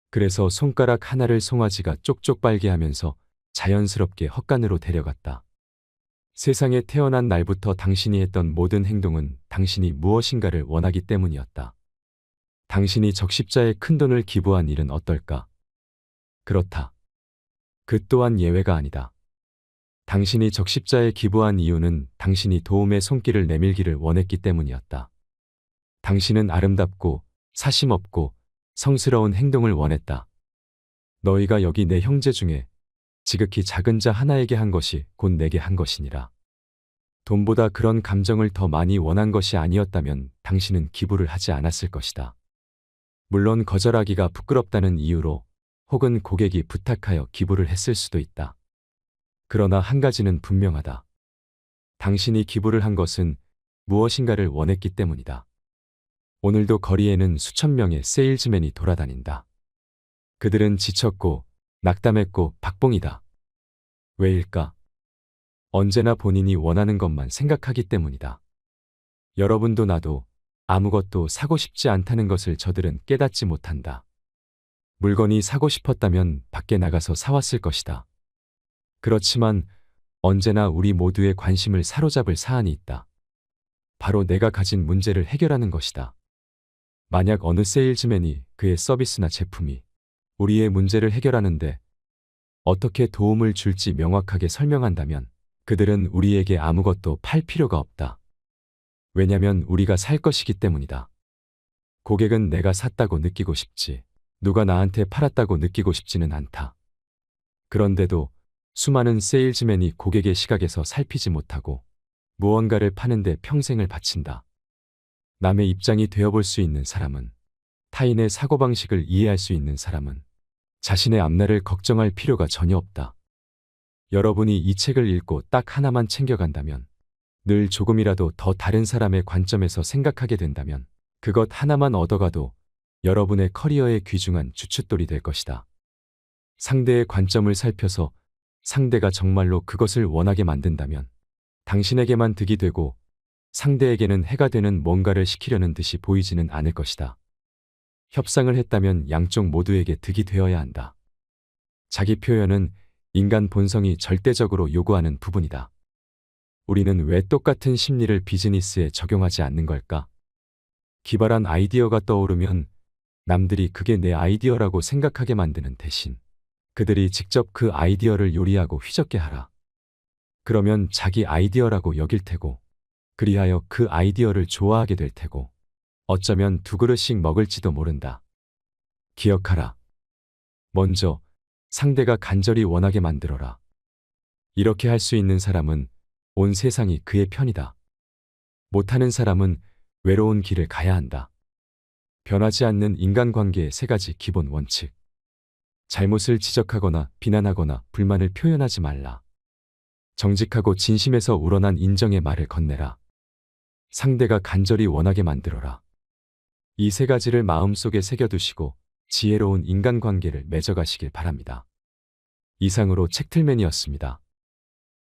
그래서 손가락 하나를 송아지가 쪽쪽 빨게 하면서 자연스럽게 헛간으로 데려갔다. 세상에 태어난 날부터 당신이 했던 모든 행동은 당신이 무엇인가를 원하기 때문이었다. 당신이 적십자에 큰돈을 기부한 일은 어떨까? 그렇다. 그 또한 예외가 아니다. 당신이 적십자에 기부한 이유는 당신이 도움의 손길을 내밀기를 원했기 때문이었다. 당신은 아름답고 사심없고 성스러운 행동을 원했다. 너희가 여기 내 형제 중에 지극히 작은 자 하나에게 한 것이 곧 내게 한 것이니라. 돈보다 그런 감정을 더 많이 원한 것이 아니었다면 당신은 기부를 하지 않았을 것이다. 물론 거절하기가 부끄럽다는 이유로 혹은 고객이 부탁하여 기부를 했을 수도 있다. 그러나 한 가지는 분명하다. 당신이 기부를 한 것은 무엇인가를 원했기 때문이다. 오늘도 거리에는 수천 명의 세일즈맨이 돌아다닌다. 그들은 지쳤고 낙담했고 박봉이다. 왜일까? 언제나 본인이 원하는 것만 생각하기 때문이다. 여러분도 나도 아무것도 사고 싶지 않다는 것을 저들은 깨닫지 못한다. 물건이 사고 싶었다면 밖에 나가서 사왔을 것이다. 그렇지만 언제나 우리 모두의 관심을 사로잡을 사안이 있다. 바로 내가 가진 문제를 해결하는 것이다. 만약 어느 세일즈맨이 그의 서비스나 제품이 우리의 문제를 해결하는데 어떻게 도움을 줄지 명확하게 설명한다면 그들은 우리에게 아무것도 팔 필요가 없다. 왜냐면 우리가 살 것이기 때문이다. 고객은 내가 샀다고 느끼고 싶지, 누가 나한테 팔았다고 느끼고 싶지는 않다. 그런데도 수많은 세일즈맨이 고객의 시각에서 살피지 못하고 무언가를 파는데 평생을 바친다. 남의 입장이 되어볼 수 있는 사람은, 타인의 사고방식을 이해할 수 있는 사람은 자신의 앞날을 걱정할 필요가 전혀 없다. 여러분이 이 책을 읽고 딱 하나만 챙겨간다면, 늘 조금이라도 더 다른 사람의 관점에서 생각하게 된다면 그것 하나만 얻어가도 여러분의 커리어의 귀중한 주춧돌이 될 것이다. 상대의 관점을 살펴서 상대가 정말로 그것을 원하게 만든다면 당신에게만 득이 되고 상대에게는 해가 되는 뭔가를 시키려는 듯이 보이지는 않을 것이다. 협상을 했다면 양쪽 모두에게 득이 되어야 한다. 자기 표현은 인간 본성이 절대적으로 요구하는 부분이다. 우리는 왜 똑같은 심리를 비즈니스에 적용하지 않는 걸까? 기발한 아이디어가 떠오르면 남들이 그게 내 아이디어라고 생각하게 만드는 대신 그들이 직접 그 아이디어를 요리하고 휘젓게 하라. 그러면 자기 아이디어라고 여길 테고 그리하여 그 아이디어를 좋아하게 될 테고 어쩌면 두 그릇씩 먹을지도 모른다. 기억하라. 먼저 상대가 간절히 원하게 만들어라. 이렇게 할 수 있는 사람은 온 세상이 그의 편이다. 못하는 사람은 외로운 길을 가야 한다. 변하지 않는 인간관계의 세 가지 기본 원칙. 잘못을 지적하거나 비난하거나 불만을 표현하지 말라. 정직하고 진심에서 우러난 인정의 말을 건네라. 상대가 간절히 원하게 만들어라. 이 세 가지를 마음속에 새겨두시고 지혜로운 인간관계를 맺어가시길 바랍니다. 이상으로 책틀맨이었습니다.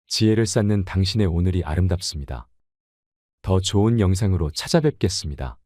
지혜를 쌓는 당신의 오늘이 아름답습니다. 더 좋은 영상으로 찾아뵙겠습니다.